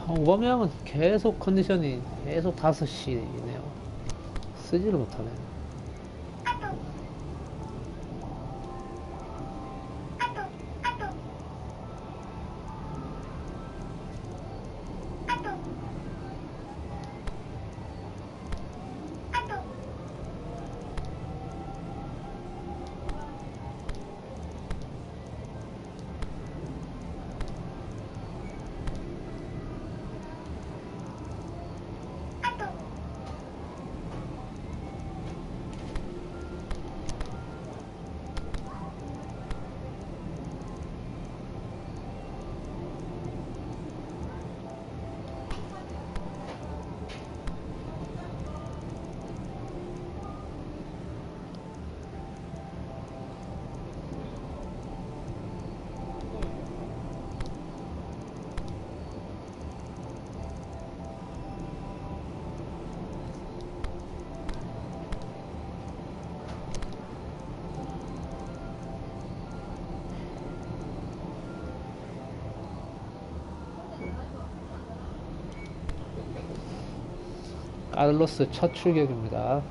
오바메양은 계속 컨디션이 계속 5시네요. 쓰지를 못하네. 카를로스 첫 출격입니다.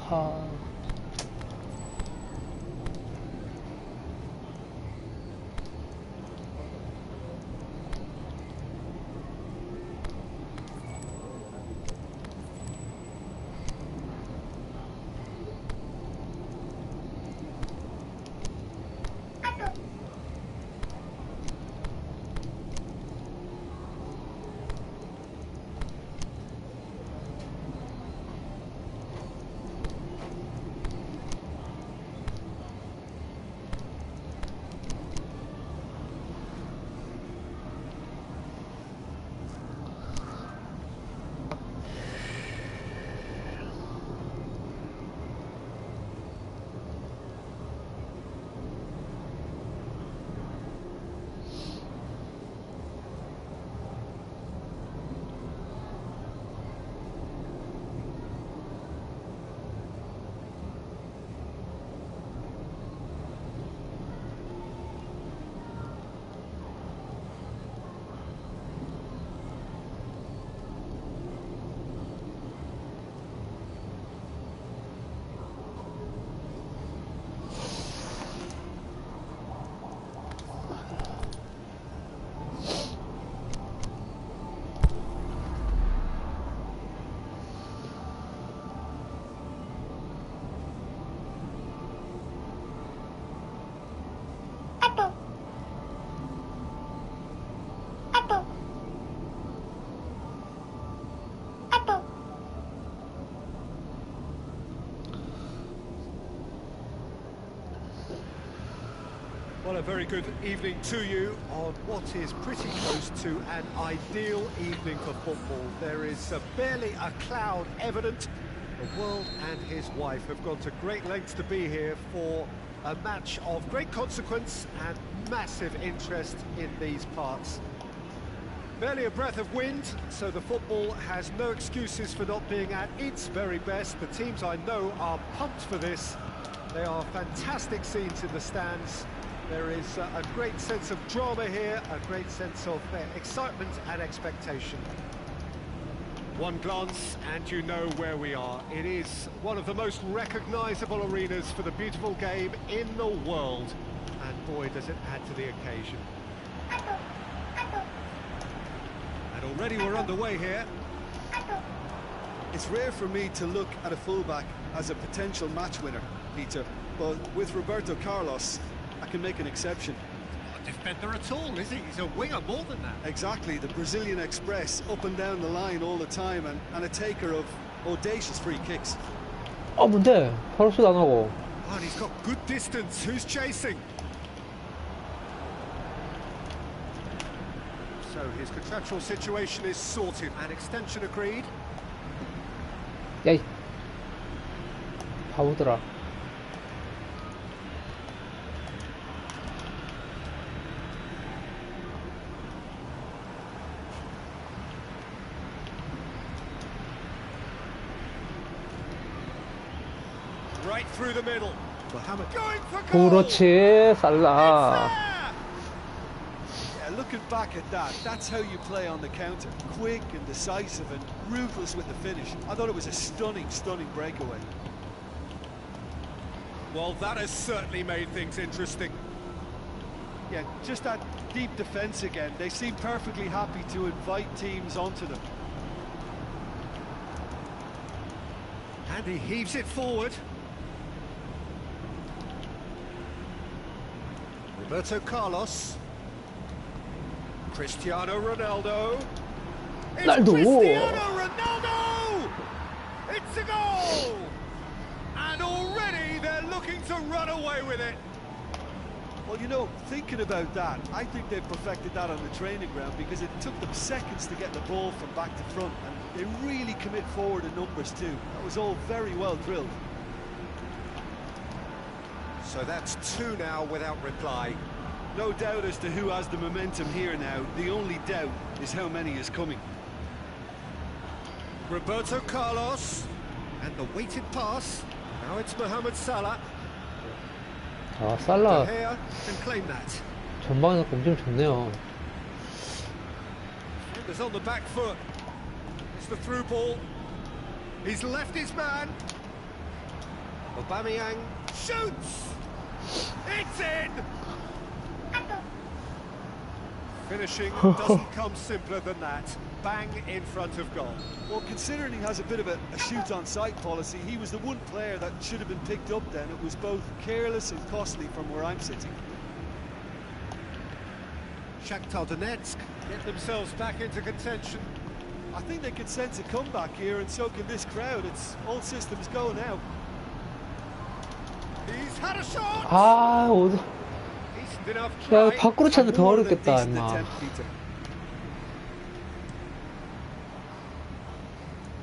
하하. Well, a very good evening to you on what is pretty close to an ideal evening for football. There is barely a cloud evident. The world and his wife have gone to great lengths to be here for a match of great consequence and massive interest in these parts. Barely a breath of wind, so the football has no excuses for not being at its very best. The teams I know are pumped for this. They are fantastic scenes in the stands. There is a great sense of drama here, a great sense of excitement and expectation. One glance and you know where we are. It is one of the most recognisable arenas for the beautiful game in the world. And boy, does it add to the occasion. And already we're underway here. It's rare for me to look at a fullback as a potential match winner, Peter, but with Roberto Carlos, I can make an exception. Not a defender at all, is he? He's a winger more than that. Exactly, the Brazilian Express, up and down the line all the time, and a taker of audacious free kicks. 아, 뭔데? 파울슛 안 하고. Oh, and he's got good distance. Who's chasing? So his contractual situation is sorted. An extension agreed. 야이. 바보들아. Right through the middle. Mohamed going for goal. 그렇지, 살라. Yeah, looking back at that, that's how you play on the counter. Quick and decisive and ruthless with the finish. I thought it was a stunning, stunning breakaway. Well, that has certainly made things interesting. Yeah, just that deep defence again. They seem perfectly happy to invite teams onto them. And he heaves it forward. Roberto Carlos. Cristiano Ronaldo. It's Ronaldo. Cristiano Ronaldo! It's a goal! And already they're looking to run away with it. Well, you know, thinking about that, I think they perfected that on the training ground because it took them seconds to get the ball from back to front, and they really commit forward in numbers too. That was all very well drilled. So that's two now without reply. No doubt as to who has the momentum here now. The only doubt is how many is coming. Roberto Carlos, and the weighted pass. Now it's Mohamed Salah. 아, 살라 De Gea can claim that. 전방에서 엄청 좋네요. Defenders on the back foot. It's the through ball. He's left his man. Aubameyang shoots. It's in. Finishing doesn't come simpler than that. Bang in front of goal. Well, considering he has a bit of a shoot-on-sight policy, he was the one player that should have been picked up then. It was both careless and costly from where I'm sitting. Shakhtar Donetsk get themselves back into contention. I think they can sense a comeback here, and so can this crowd. It's all systems go now. He's had a shot. 아, 어디? Decent enough 야, try. 밖으로 차면 더 More than 어렵겠다, decent 임마. attempt, Peter.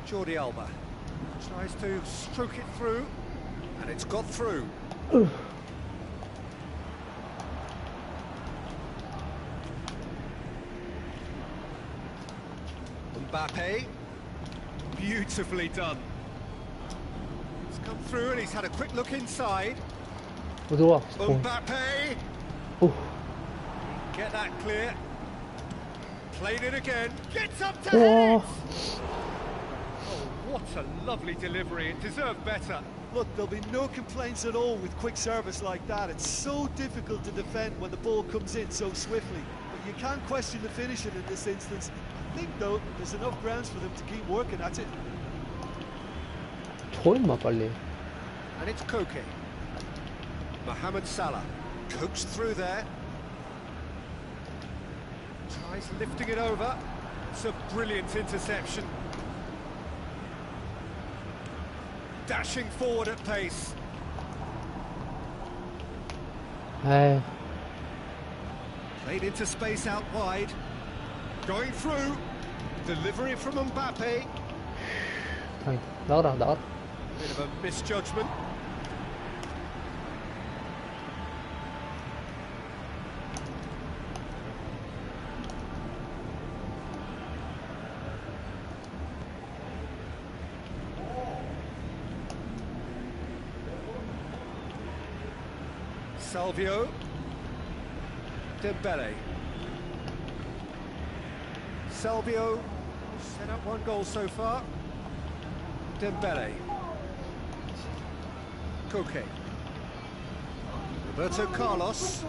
Jordi Alba tries to stroke it through, and it's got through. Mbappe, beautifully done. He's come through and he's had a quick look inside. 어디 와? Mbappe, 오. get that clear. Played it again, gets up to 와. head it. Oh, what a lovely delivery, it deserved better. Look, there'll be no complaints at all with quick service like that. It's so difficult to defend when the ball comes in so swiftly. But you can't question the finishing in this instance. I think, though, there's enough grounds for them to keep working at it. 줘, 임마, 빨리. And it's Koke. Mohamed Salah coaxed through there. Tries lifting it over. It's a brilliant interception. Dashing forward at pace. 에이, Played into space out wide. Going through. Delivery from Mbappe. 나가라, 나가라. Bit of a misjudgment. Salvio. Dembele. Salvio set up one goal so far. Dembele. Koke. Roberto Carlos.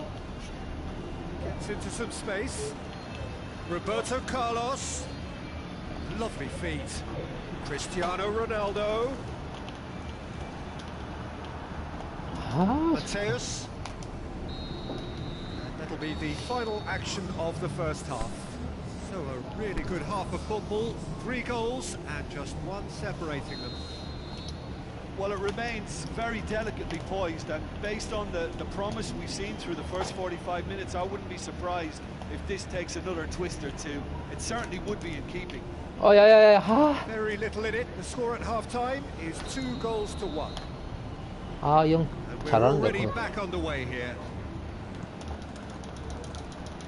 Gets into some space. Roberto Carlos. Lovely feet. Cristiano Ronaldo. Mateus. And that'll be the final action of the first half. So a really good half of football, 3 goals and just one separating them. Well, it remains very delicately poised, and based on the promise we've seen through the first 45 minutes, I wouldn't be surprised if this takes another twist or two. It certainly would be in keeping. 야야야. Very little in it. The score at half-time is 2 goals to 1. 형 And we're 잘하는데. already back underway here.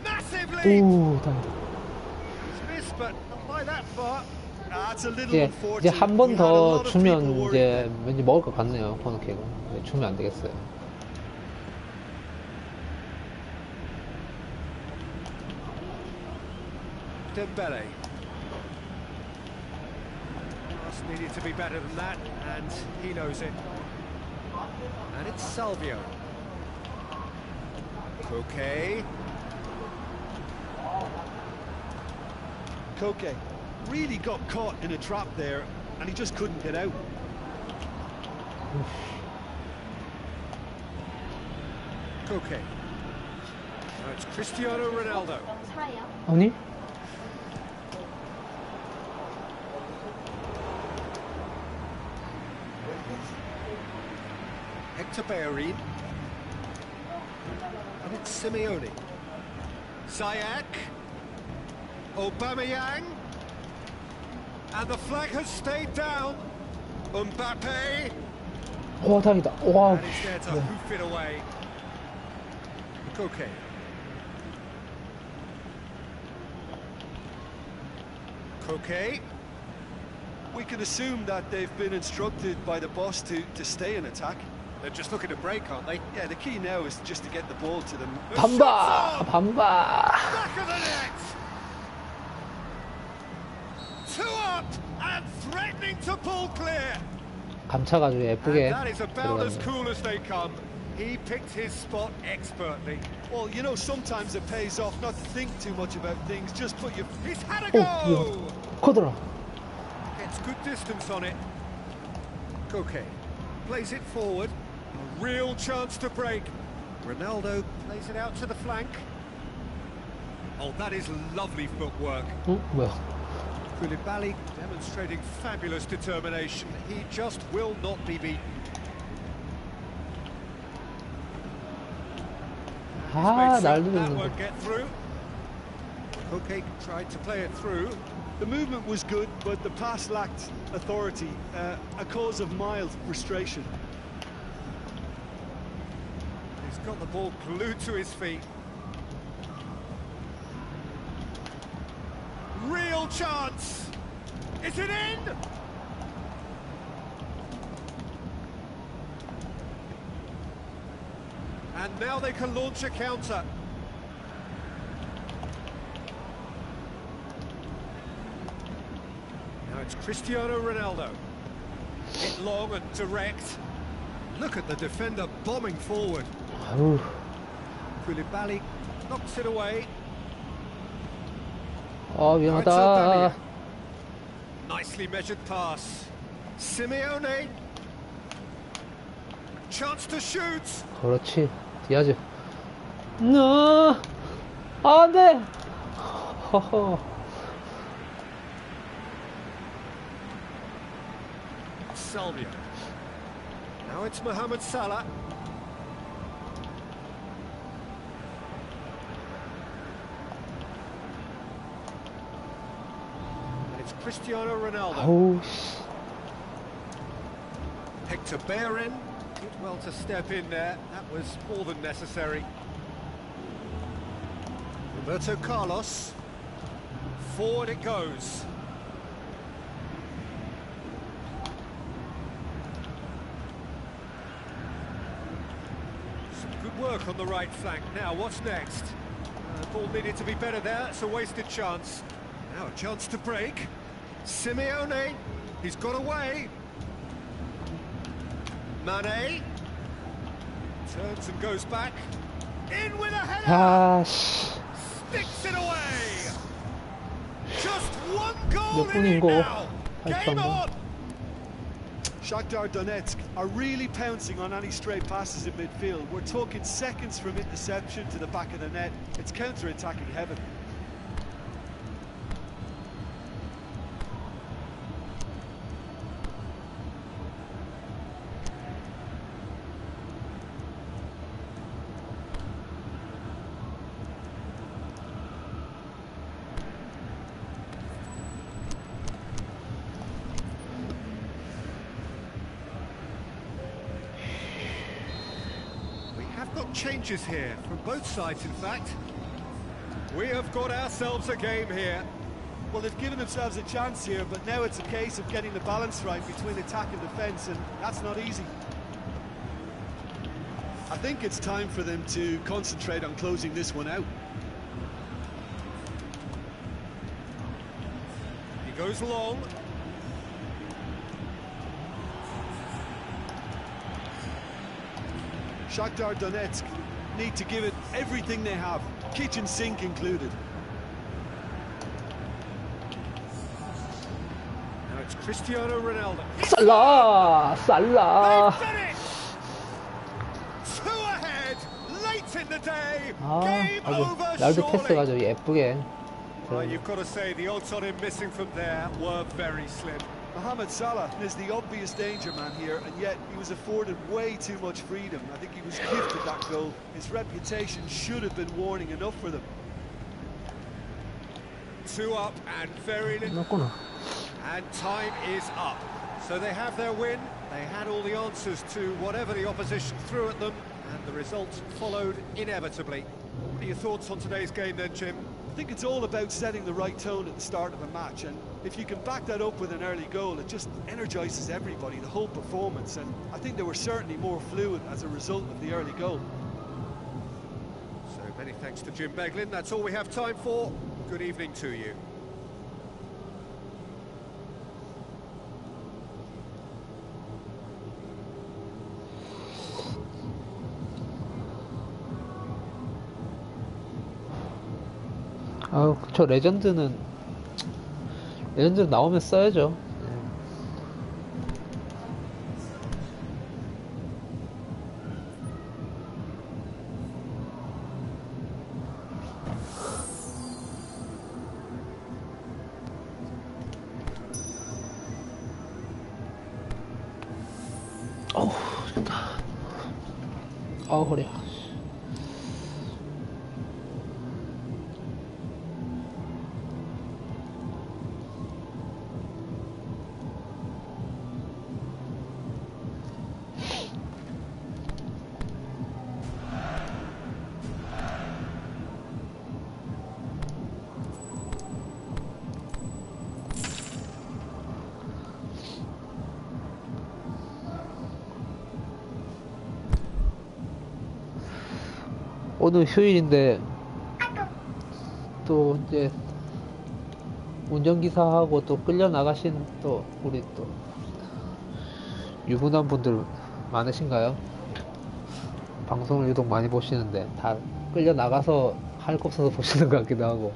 Massive lead! 오, It's missed, but not by that far. That's a little 이제 unfortunate. 한 번 We had a 더 lot of people 주면 worried. 이제 왠지 먹을 것 같네요, 코너킥은. 주면 안 되겠어요. Dembele. Pass needed to be better than that, and he knows it. And it's Salvio. Okay. Koke really got caught in a trap there, and he just couldn't get out. Okay. Now it's Cristiano Ronaldo. 아니? Hector Bellerin. And it's Simeone. Ziyech. Aubameyang. And the flag has stayed down. Mbappe. 와, 다행이다. 와, And he's there to hoof it away. Koke. Koke. We can assume that they've been instructed by the boss to stay in attack. They're just looking to break, aren't they? Yeah, the key now is just to get the ball to them. 반바! 반바! Back of the net! 2 up and threatening to pull clear. 감차가지고 예쁘게 And that is about as 들어갔네요. cool as they come. He picked his spot expertly. Well, you know, sometimes it pays off not to think too much about things. Just put your... He's had a 오, go! 이거 커더라. Gets good distance on it. Koke plays it forward. A real chance to break. Ronaldo plays it out to the flank. Oh, that is lovely footwork. 뭐야? Koulibaly demonstrating fabulous determination. He just will not be beaten. He's made 아, certain 날도 that 됐는데. won't get through. Koke tried to play it through. The movement was good, but the pass lacked authority, a cause of mild frustration. He's got the ball glued to his feet. Real chance! Is it in? And now they can launch a counter. Now it's Cristiano Ronaldo. Hit long and direct. Look at the defender bombing forward. 아우, Koulibaly knocks it away. 위험하다. Nicely measured pass. Simeone. Chance to shoot. 그렇지. 디아즈. 안 돼. 허허. Salvio. Now it's Mohamed Salah. Cristiano Ronaldo. 아우 씨. Hector Bellerin did well to step in there. That was more than necessary. Roberto Carlos. Forward it goes. Some good work on the right flank. Now, what's next? Ball needed to be better there. It's a wasted chance. Now a chance to break. Simeone. He's got away. Mane. Turns and goes back. In with a header. 아 씨. Sticks it away. Just one goal 몇 in it 분인고? now. Game on. Shakhtar Donetsk are really pouncing on any stray passes in midfield. We're talking seconds from interception to the back of the net. It's counter-attacking heaven. Got changes here from both sides, in fact. We have got ourselves a game here. Well, they've given themselves a chance here, but now it's a case of getting the balance right between attack and defence, and that's not easy. I think it's time for them to concentrate on closing this one out. He goes long. Shakhtar Donetsk need to give it everything they have, kitchen sink included. Now it's Cristiano Ronaldo. 살라. They've done it! Two ahead, late in the day. 아, Game over 날도 패스가 surely. 좀 예쁘게. Well, you've got to say the odds on him missing from there were very slim. Mohamed Salah is the obvious danger man here, and yet he was afforded way too much freedom. I think he was gifted that goal. His reputation should have been warning enough for them. Two up and very little. 맞구나. And time is up. So they have their win. They had all the answers to whatever the opposition threw at them, and the results followed inevitably. What are your thoughts on today's game then, Jim? I think it's all about setting the right tone at the start of a match, and if you can back that up with an early goal, it just energises everybody, the whole performance, and I think they were certainly more fluid as a result of the early goal. So many thanks to Jim Beglin. That's all we have time for. Good evening to you. 아, 저 레전드는 나오면 써야죠. 어우, 좋다. 아우, 허리야. 오늘 휴일인데 또 이제 운전기사하고 또 끌려 나가신 또 우리 또 유부남 분들 많으신가요? 방송을 유독 많이 보시는데 다 끌려 나가서 할 거 없어서 보시는 것 같기도 하고.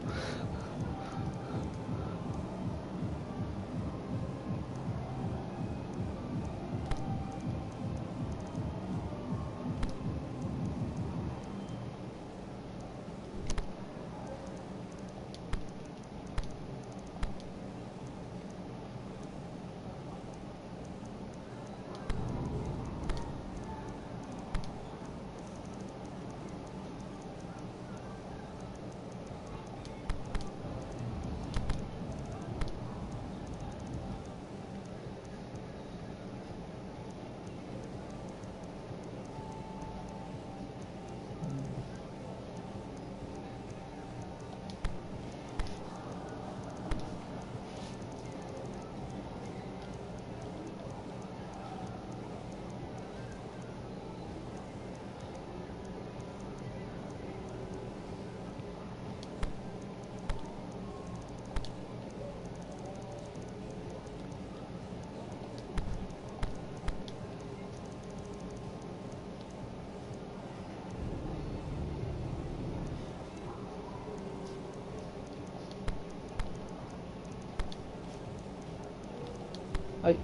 아이.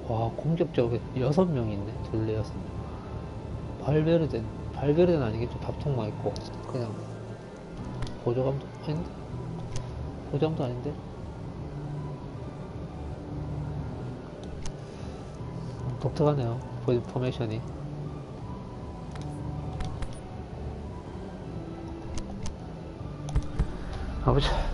와, 공격적으로 6명 있네. 둘레 6명. 발베르데는 아니겠죠. 밥통만 있고. 그냥, 보조감도 아닌데? 보조감도 아닌데? 독특하네요. 포메이션이. 가보자.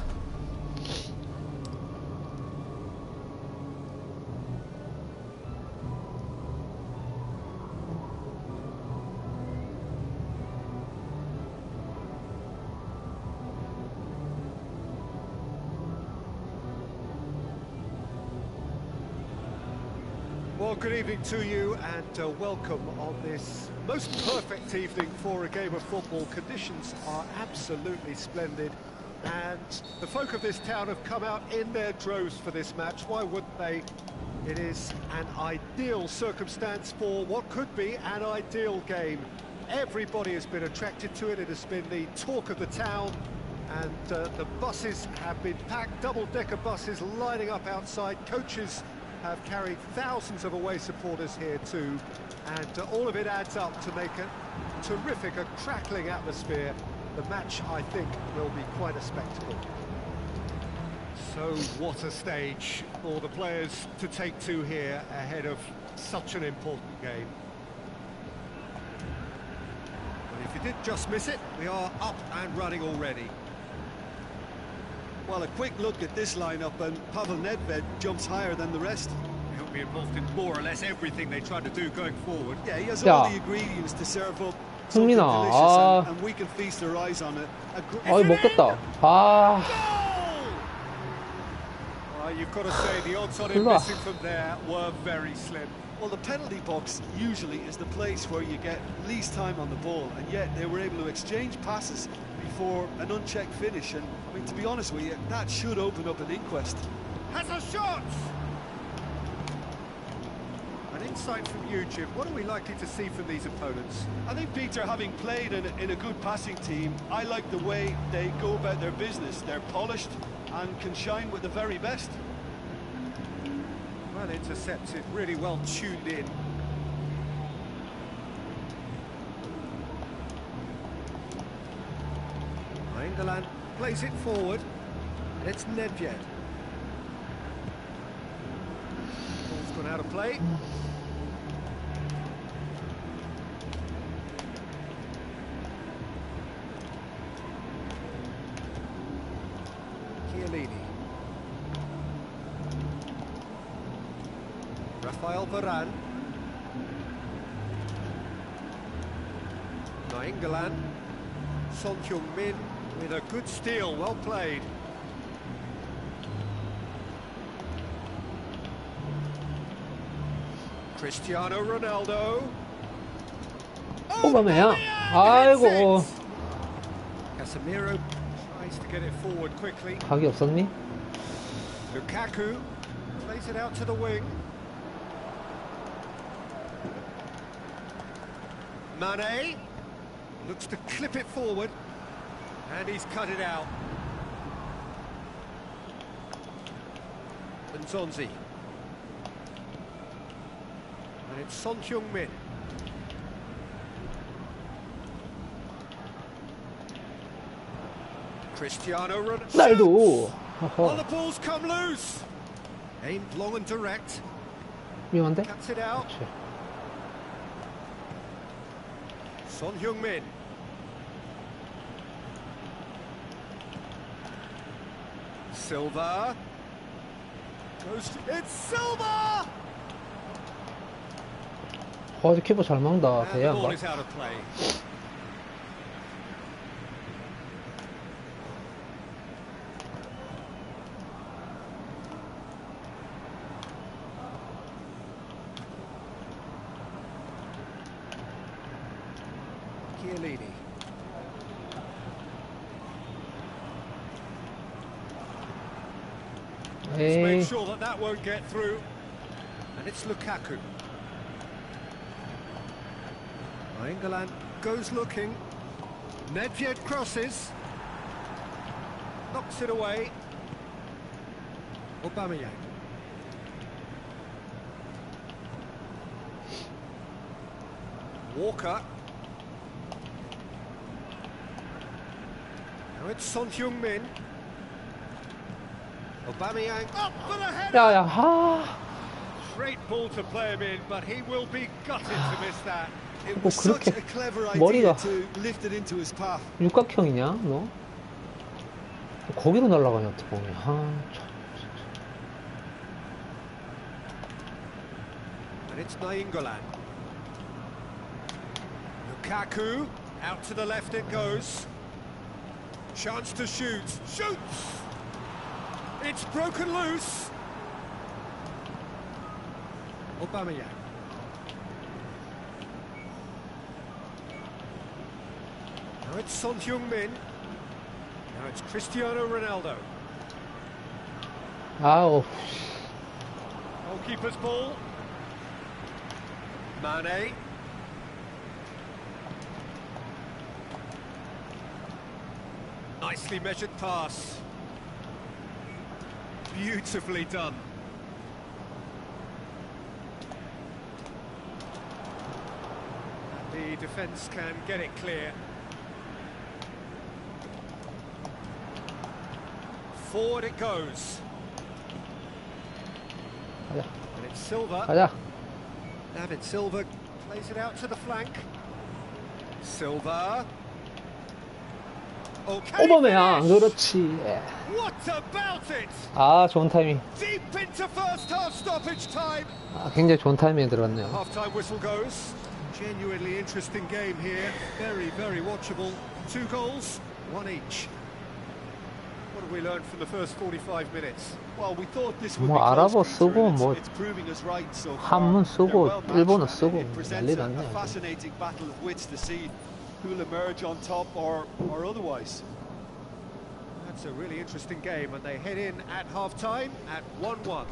Well, good evening to you and welcome on this most perfect evening for a game of football. Conditions are absolutely splendid and the folk of this town have come out in their droves for this match. Why wouldn't they? It is an ideal circumstance for what could be an ideal game. Everybody has been attracted to it. It has been the talk of the town and the buses have been packed, double-decker buses lining up outside. Coaches have carried thousands of away supporters here too, and all of it adds up to make a terrific, a crackling atmosphere. The match, I think, will be quite a spectacle. So what a stage for the players to take to here ahead of such an important game. But if you did just miss it, we are up and running already. Well, a quick look at this lineup, and Pavel Nedved jumps higher than the rest. He'll be involved in more or less everything they try to do going forward. Yeah, he has all the ingredients to serve up something 흥민아, delicious, and we can feast our eyes on it. 어이, 먹겠다. 아, Well, you've got to say the odds on him missing from there were very slim. Well, the penalty box usually is the place where you get least time on the ball, and yet they were able to exchange passes before an unchecked finish, and I mean, to be honest with you, that should open up an inquest. Has a shot! An insight from you, Jim. What are we likely to see from these opponents? I think, Peter, having played in a good passing team, I like the way they go about their business. They're polished and can shine with the very best. Well intercepted, really well tuned in. England plays it forward. It's Nedved. Ball's gone out of play. Chiellini. Rafael Varane. Nainggolan. Son Heung-min with a good steal, well played. Cristiano Ronaldo. 호감이야. 아이고. Casemiro tries to get it forward quickly. 각이 없었니? Lukaku plays it out to the wing. Mane looks to clip it forward, and he's cut it out. And Zonzi. And it's Son Heung-min. Cristiano Ronaldo. 날도. Oh, the ball's come loose. Aimed long and direct. 위험한데? Cuts it out. 그렇지. Son Heung-min. Silva. It's Silva! 저 키퍼 잘 막는다. And the ball 대야가. is out of play. Chiellini. Let's make 에이. sure that that won't get through. And it's Lukaku. Nainggolan goes looking. Nedved crosses. Knocks it away. Aubameyang. Walker. Now it's Son Heung-min. Aubameyang up for the header. 야야. 하. Great ball to play him in, but he will be gutted to miss that. It 뭐 was such 그렇게 a clever idea 머리가 to lift it into his path. 육각형이냐 너? 거기로 날아가냐 어떻게 보면. 아, 참. And it's Nainggolan. Lukaku, out to the left it goes. Chance to shoot. Shoots! It's broken loose. Aubameyang. Now it's Son Heung-min. Now it's Cristiano Ronaldo. 아우. Goalkeeper's ball. Mane. Nicely measured pass. Beautifully done. And the defence can get it clear. Forward it goes. 가자. And it's Silva. 가자. David Silva plays it out to the flank. Silva. Okay. 오버매양. finish. 그렇지. What about it? 아, 좋은 타이밍. Deep into first half stoppage time. 아, 굉장히 좋은 타이밍에 들어갔네요. Half-time whistle goes. Genuinely interesting game here. Very, very watchable. 2 goals, 1 each. What have we learned from the first 45 minutes? Well, we thought this would 뭐 be 아랍어 close, 쓰고 Peter, and 뭐 it's proving us right so far. 한문 쓰고 They're well matched, 일본어 and 쓰고 it presents 난리 a 났네요. fascinating battle of wits to see who'll emerge on top or otherwise. That's a really interesting game, and they head in at half-time at 1-1.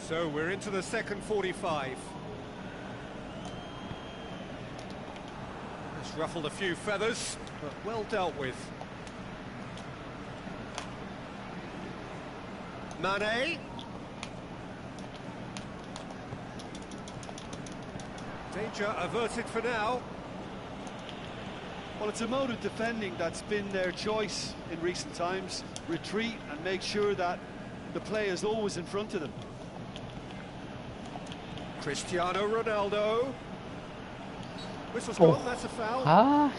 So we're into the second 45. It's ruffled a few feathers, but well dealt with. Mane. Danger averted for now. Well, it's a mode of defending that's been their choice in recent times. Retreat and make sure that the play is always in front of them. Cristiano Ronaldo. Whistle's gone, that's a foul. 아,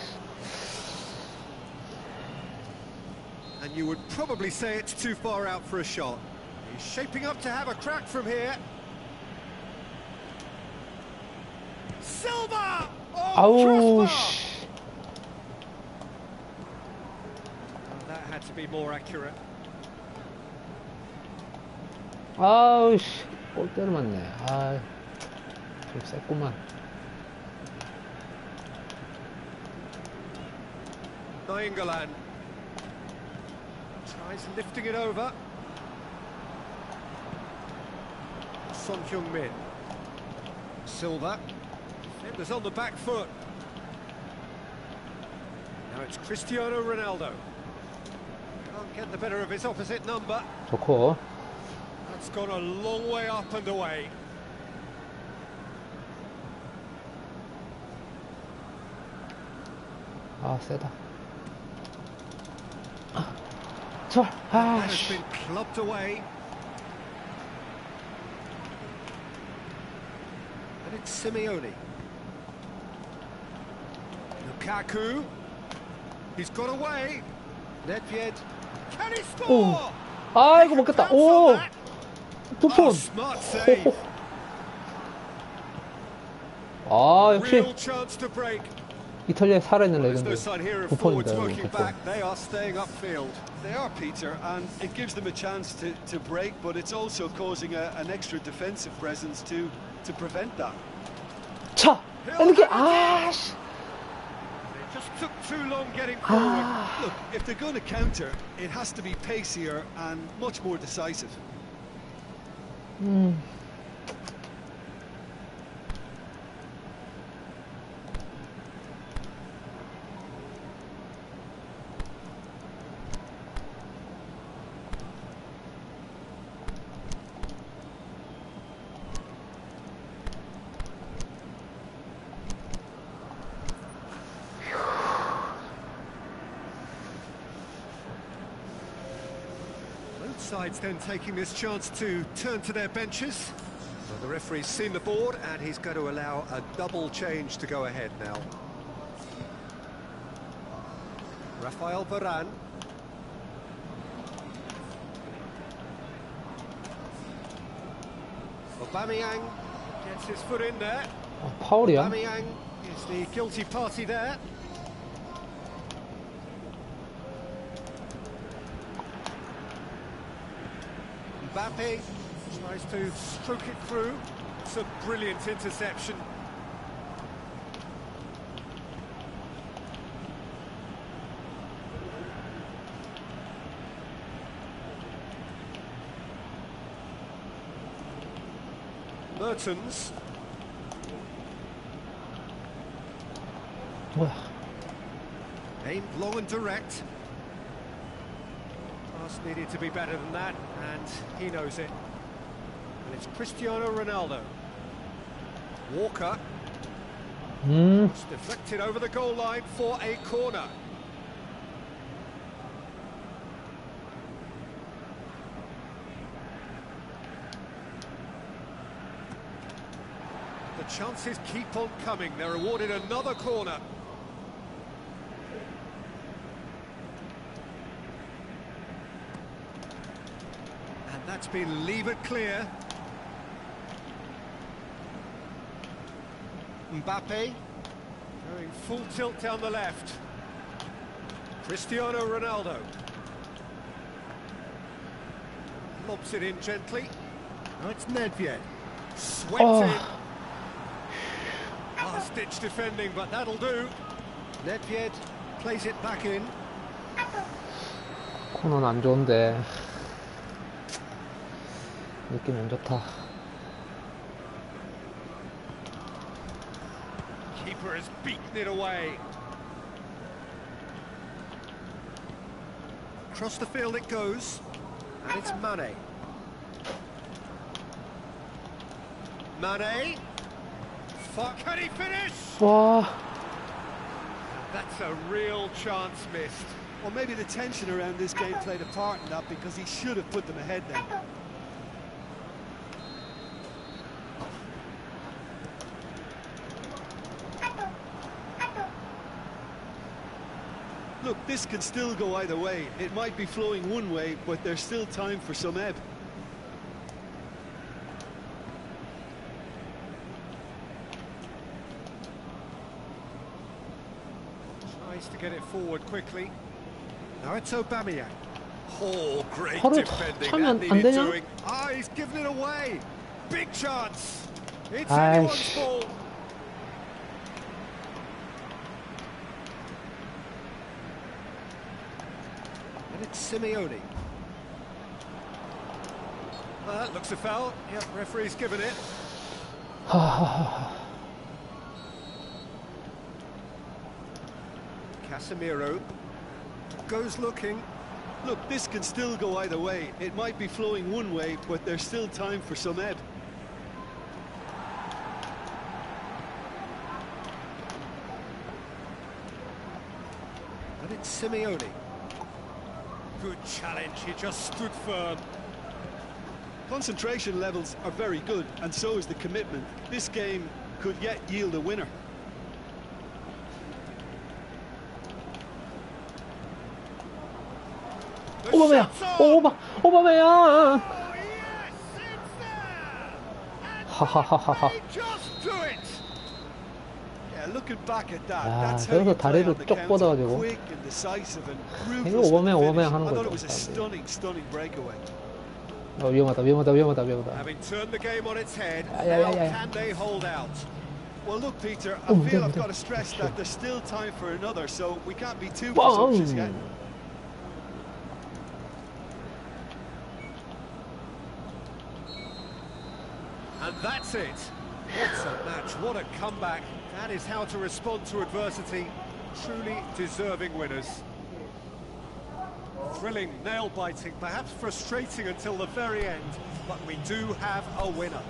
And you would probably say it's too far out for a shot. He's shaping up to have a crack from here. Silva! Oh, 아우, crossbar! 씨. Oh, that had to be more accurate. 아우, 씨. 골대를 맞네. 아, 좀 셌구만. Nainggolan tries lifting it over. Son Heung-min. Silva. Defenders on the back foot. Now it's Cristiano Ronaldo. Can't get the better of his opposite number. 좋고. That's gone a long way up and away. 아, 세다. 저, 아, That has 씨. been clubbed away. And it's Simeone. Lukaku. He's got away. Nedved. Can he score? 아, 이거 먹겠다. 오! 부폰. Oh, smart save. 아, 역시 Real chance to break. 이탈리아에 살아있는 There's no 레전드. sign here of 부폰입니다, forwards 여러분, working 부폰. back. They are staying upfield. They are, Peter, and it gives them a chance to break, but it's also causing an extra defensive presence to prevent that. 차! 이렇게, 아, 씨. It just took too long getting forward. Look, if they're going to counter, it has to be pacier and much more decisive. Both sides then taking this chance to turn to their benches. Well, the referee's seen the board and he's going to allow a double change to go ahead now. Rafael Varane. Aubameyang gets his foot in there. 아, 파울이야? Aubameyang is the guilty party there. Mbappe tries to stroke it through. It's a brilliant interception. Mertens. 뭐야? Aimed long and direct. Pass needed to be better than that, and he knows it. And it's Cristiano Ronaldo. Walker. It's deflected over the goal line for a corner. The chances keep on coming. They're awarded another corner. And that's been levered clear. Mbappe going full tilt down the left. Cristiano Ronaldo lobs it in gently. Now it's Nedved. Swept in. Last-ditch defending, but that'll do. Nedved plays it back in. 코너는 안 좋은데 느낌 안 좋다. keeper has beaten it away. Across the field it goes, and it's Mane. Mane. Can he finish? 와, That's a real chance missed. Well, maybe the tension around this game played a part in that, because he should have put them ahead then. Look, this can still go either way. It might be flowing one way, but there's still time for some ebb. Tries to get it forward quickly. Now it's Aubameyang. Oh, great 바로 defending. 차면 That 안 needed 되냐? doing. Ah, he's given it away. Big chance. It's 아이씨. anyone's ball. And it's Simeone. Well, that looks a foul. Yep, referee's given it. 하하하. Casemiro goes looking. Look, this can still go either way. It might be flowing one way, but there's still time for some ebb. And it's Simeone. Good challenge, he just stood firm. Concentration levels are very good, and so is the commitment. This game could yet yield a winner. The 오바메양, shot's on. 오바메양. Oh, yes, it's there. And 하하하하. they just do it. Yeah, looking back at that, 야, that's how you 저기서 play 다리를 on the 쭉 counter. 뻗어가지고. Quick and decisive and 이거 ruthless with the 오바메양 finish. 하는 I thought 거죠, it was a 사람들이. stunning breakaway. 위험하다. Having turned the game on its head, yeah, now yeah. can they hold out? Well, look, Peter, I feel I've got to stress that there's still time for another, so we can't be too presumptuous yet. And that's it. What a match, what a comeback. That is how to respond to adversity. Truly deserving winners. Thrilling, nail-biting, perhaps frustrating until the very end, but we do have a winner.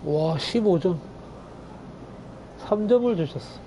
와, 15점. 3점을 주셨어.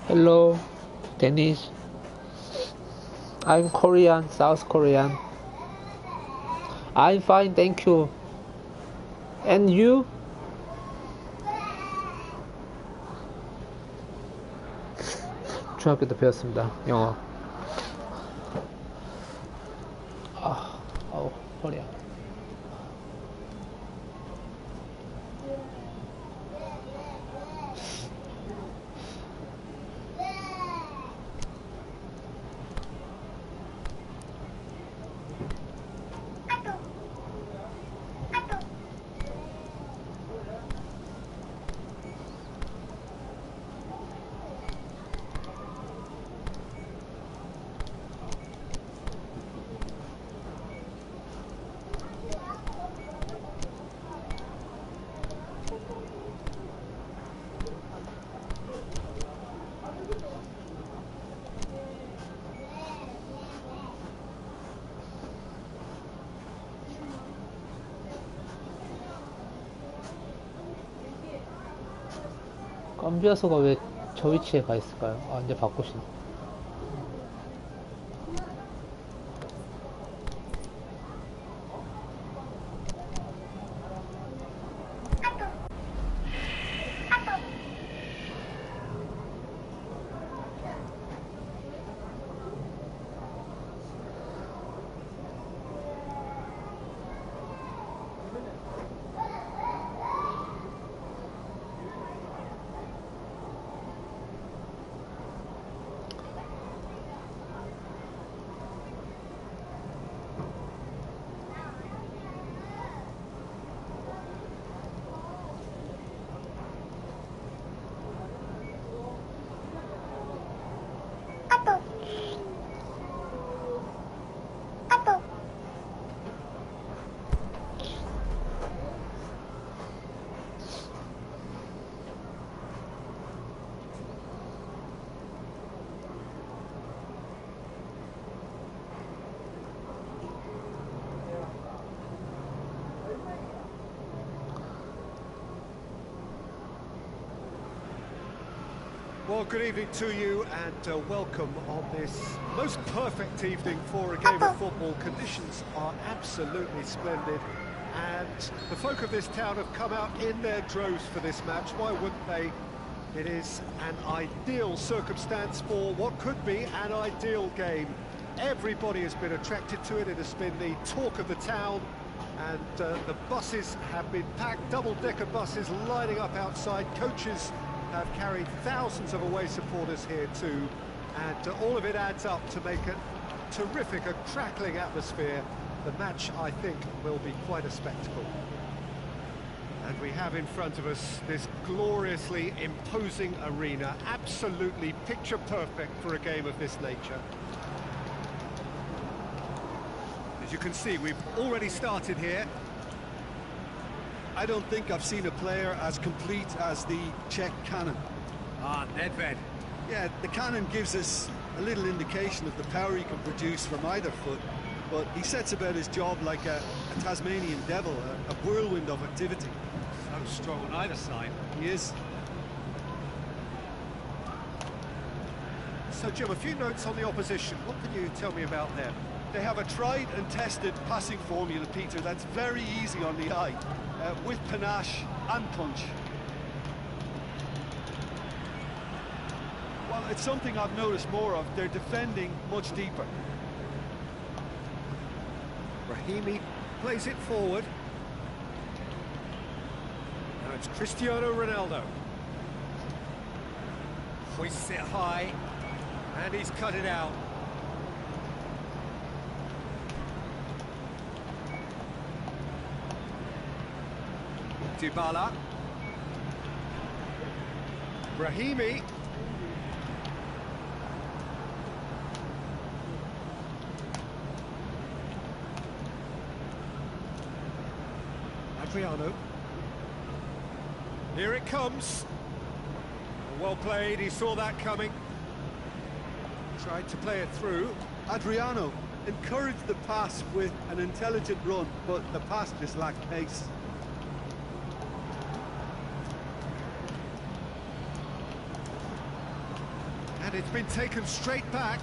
Hello, Dennis. I'm Korean, South Korean. I'm fine, thank you. And you? 중학교 때 배웠습니다, 영어. 아우, 허리야. 깜비아소가 왜 저 위치에 가 있을까요? 아, 이제 바꾸시나. Well, good evening to you and welcome on this most perfect evening for a game of football. Conditions are absolutely splendid and the folk of this town have come out in their droves for this match. Why wouldn't they? It is an ideal circumstance for what could be an ideal game. Everybody has been attracted to it. It has been the talk of the town and the buses have been packed, double-decker buses lining up outside. Coaches have carried thousands of away supporters here too, and all of it adds up to make a terrific, a crackling atmosphere. The match, I think, will be quite a spectacle. And we have in front of us this gloriously imposing arena, absolutely picture perfect for a game of this nature. As you can see, we've already started here. I don't think I've seen a player as complete as the Czech cannon. Ah, Nedved. Yeah, the cannon gives us a little indication of the power he can produce from either foot, but he sets about his job like a Tasmanian devil, a whirlwind of activity. So strong on either side. He is. So, Jim, a few notes on the opposition. What can you tell me about them? They have a tried and tested passing formula, Peter, that's very easy on the eye, with panache and punch. Well, it's something I've noticed more of. They're defending much deeper. Brahimi plays it forward. Now it's Cristiano Ronaldo. Hoists it high, and he's cut it out. Dybala. Brahimi. Adriano. Here it comes. Well played, he saw that coming. Tried to play it through. Adriano encouraged the pass with an intelligent run, but the pass just lacked pace. And it's been taken straight back.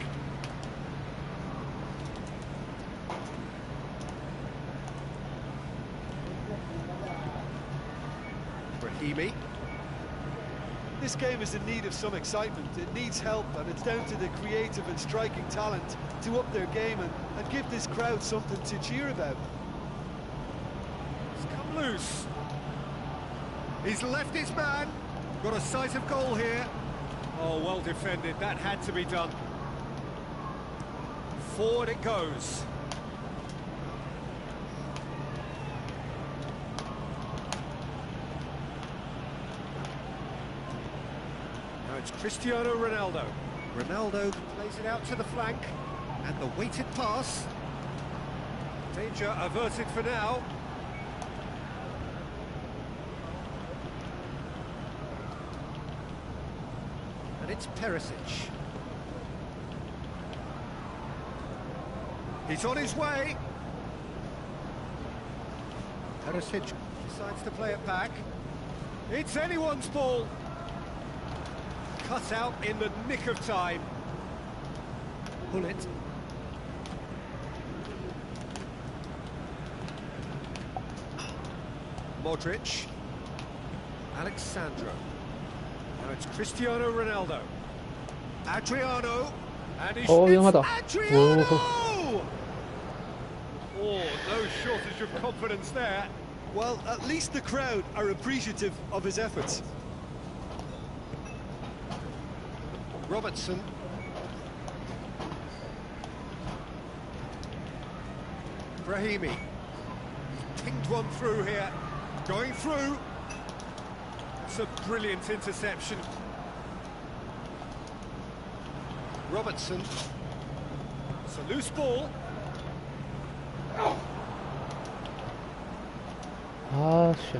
Brahimi. This game is in need of some excitement. It needs help, and it's down to the creative and striking talent to up their game and give this crowd something to cheer about. It's come loose. He's left his man. Got a sight of goal here. Oh, well defended. That had to be done. Forward it goes. Now it's Cristiano Ronaldo. Ronaldo plays it out to the flank. And the weighted pass. Danger averted for now. And it's Perisic. He's on his way. Perisic decides to play it back. It's anyone's ball. Cut out in the nick of time. Pull it. Modric. Alexandro. Now it's Cristiano Ronaldo. Adriano. And he's 위험하다. Adriano! Oh, no shortage of confidence there. Well, at least the crowd are appreciative of his efforts. Robertson. Brahimi. Pinged one through here. Going through. It's a brilliant interception. Robertson. It's a loose ball. 아, 씨.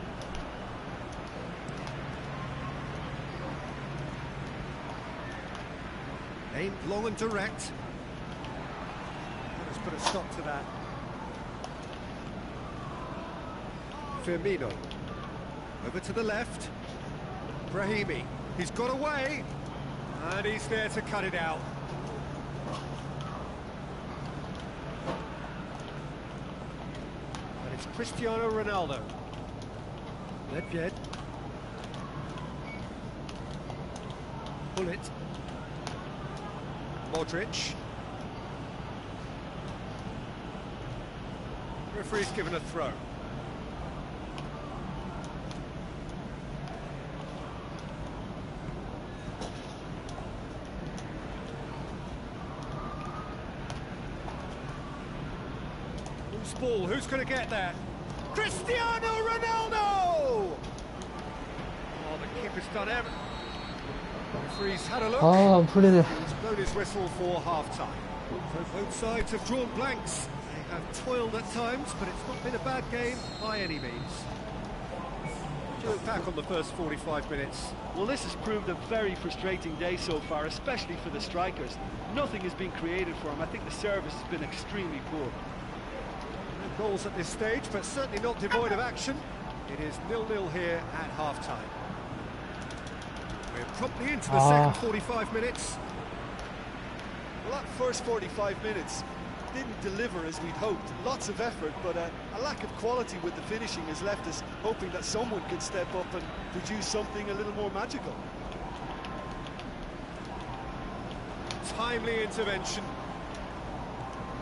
Aimed long and direct. Let's put a stop to that. Firmino. Over to the left. Brahimi. He's got away. And he's there to cut it out. And it's Cristiano Ronaldo. Nedved. Pull it. Modric. Referee's given a throw. Who's ball? Who's going to get there? Cristiano Ronaldo! Oh, the keeper's done everything. Referee's had a look. 아, 안 풀리네. He's blown his whistle for half-time. So both sides have drawn blanks. They have toiled at times, but it's not been a bad game by any means. do you look back on the first 45 minutes? Well, this has proved a very frustrating day so far, especially for the strikers. Nothing has been created for them. I think the service has been extremely poor. No goals at this stage, but certainly not devoid of action. It is 0-0 here at half-time. We're promptly into the second 45 minutes. Well, that first 45 minutes didn't deliver as we'd hoped. Lots of effort, but a lack of quality with the finishing has left us hoping that someone can step up and produce something a little more magical. Timely intervention.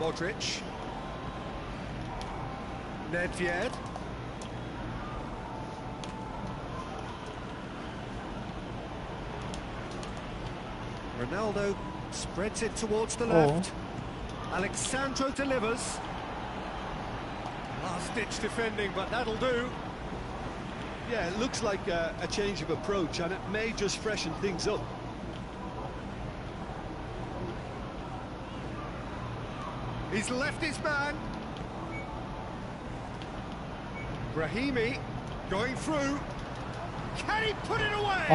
Modric. Nedved. Ronaldo spreads it towards the left. Alexandro delivers. Last-ditch defending, but that'll do. Yeah, it looks like a change of approach, and it may just freshen things up. He's left his man. Brahimi going through. Can he put it away?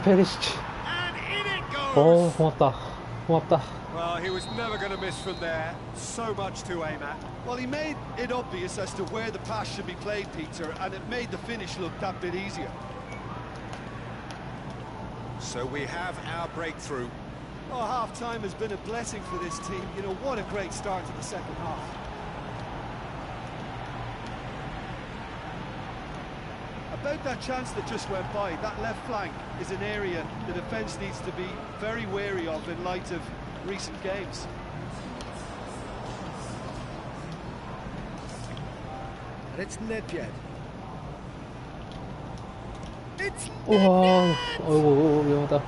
페리시치. And in it goes. 고맙다. 고맙다. Well, he was never going to miss from there. So much to aim at. Well, he made it obvious as to where the pass should be played, Peter, and it made the finish look that bit easier. So we have our breakthrough. Oh, half-time has been a blessing for this team. You know, what a great start to the second half. About that chance that just went by, that left flank is an area the defence needs to be very wary of in light of recent games. And it's Nedved. It's 우와, 어이구, 위험하다.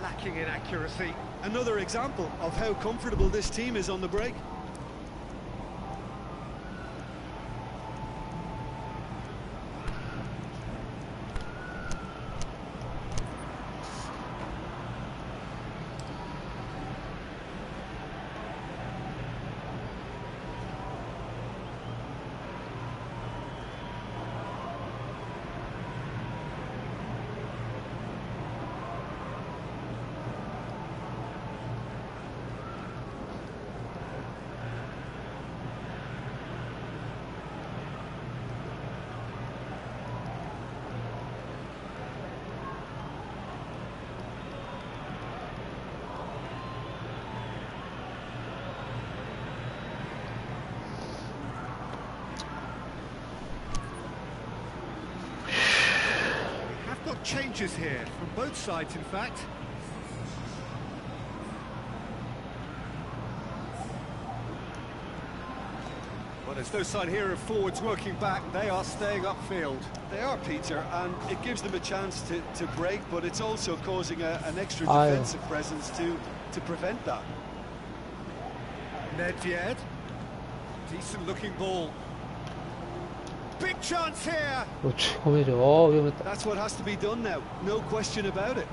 lacking in accuracy. Another example of how comfortable this team is on the break. Changes here from both sides, in fact. Well, there's no sign here of forwards working back. They are staying upfield. They are, Peter, and it gives them a chance to break, but it's also causing an extra defensive presence to prevent that. Nedved. Decent-looking ball. Big chance here. 그렇지, 홈이죠. 위험했다. That's what has to be done now. No question about it.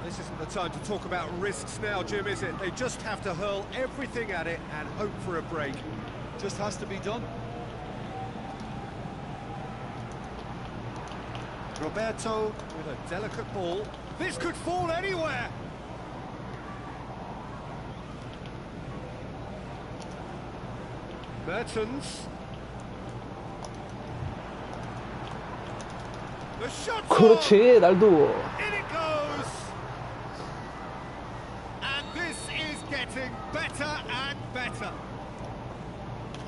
This isn't the time to talk about risks now, Jim, is it? They just have to hurl everything at it and hope for a break. Just has to be done. Roberto with a delicate ball. This could fall anywhere. Mertens. The shot. 그렇지, 날도. In it goes. And this is getting better and better.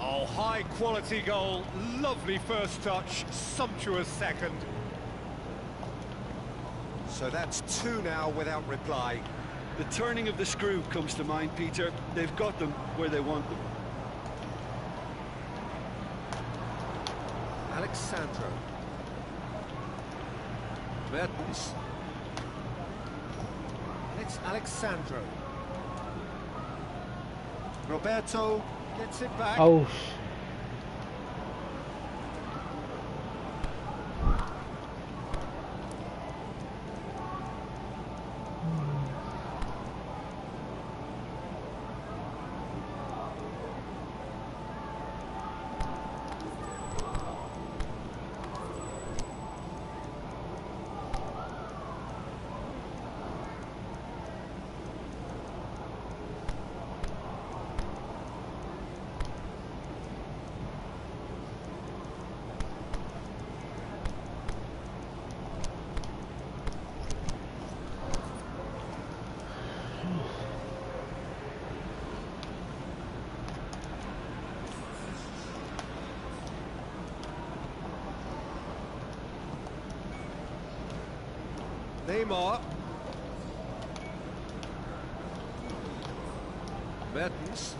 Oh, high quality goal. Lovely first touch. Sumptuous second. So that's two now without reply. The turning of the screw comes to mind, Peter. They've got them where they want them. Alexandro. Mertens. It's Alexandro. Roberto gets it back. 아우. Neymar. Mertens.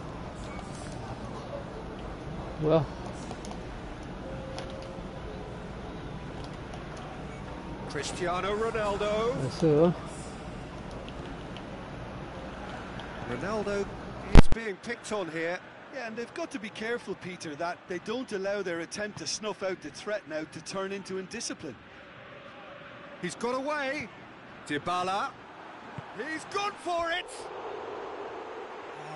뭐야? Cristiano Ronaldo. 나이스. Ronaldo is being picked on here. Yeah, and they've got to be careful, Peter, that they don't allow their attempt to snuff out the threat now to turn into indiscipline. He's got away. Dybala. He's gone for it.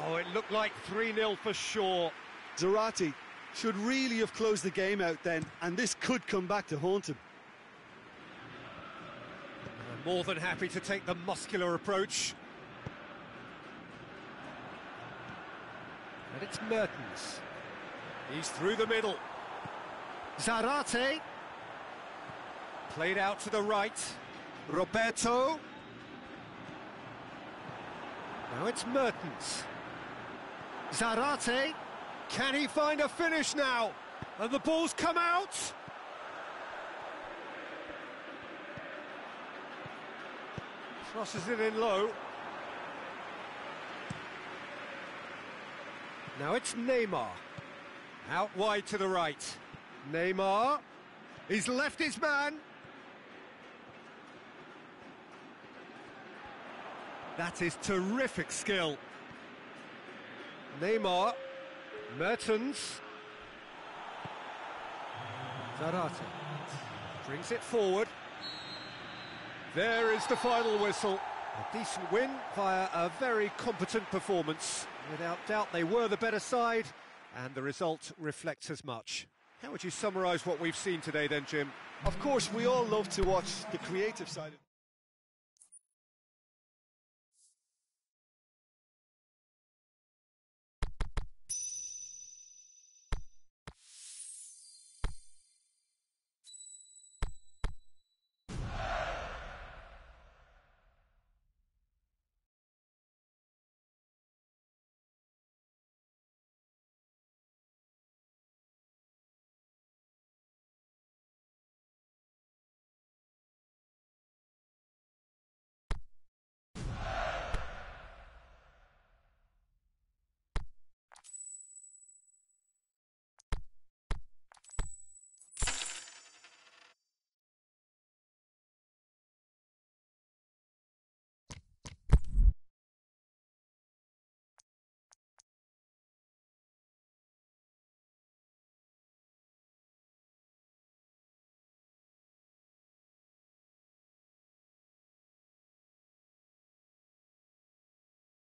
Oh, it looked like 3-0 for sure. Zarate should really have closed the game out then, and this could come back to haunt him. More than happy to take the muscular approach. And it's Mertens. He's through the middle. Zarate. Played out to the right. Roberto. Now it's Mertens. Zarate. Can he find a finish now? And the ball's come out. Crosses it in low. Now it's Neymar. Out wide to the right. Neymar. He's left his man. That is terrific skill. Neymar. Mertens. Zarate. Brings it forward. There is the final whistle. A decent win via a very competent performance. Without doubt, they were the better side, and the result reflects as much. How would you summarise what we've seen today then, Jim? Of course, we all love to watch the creative side of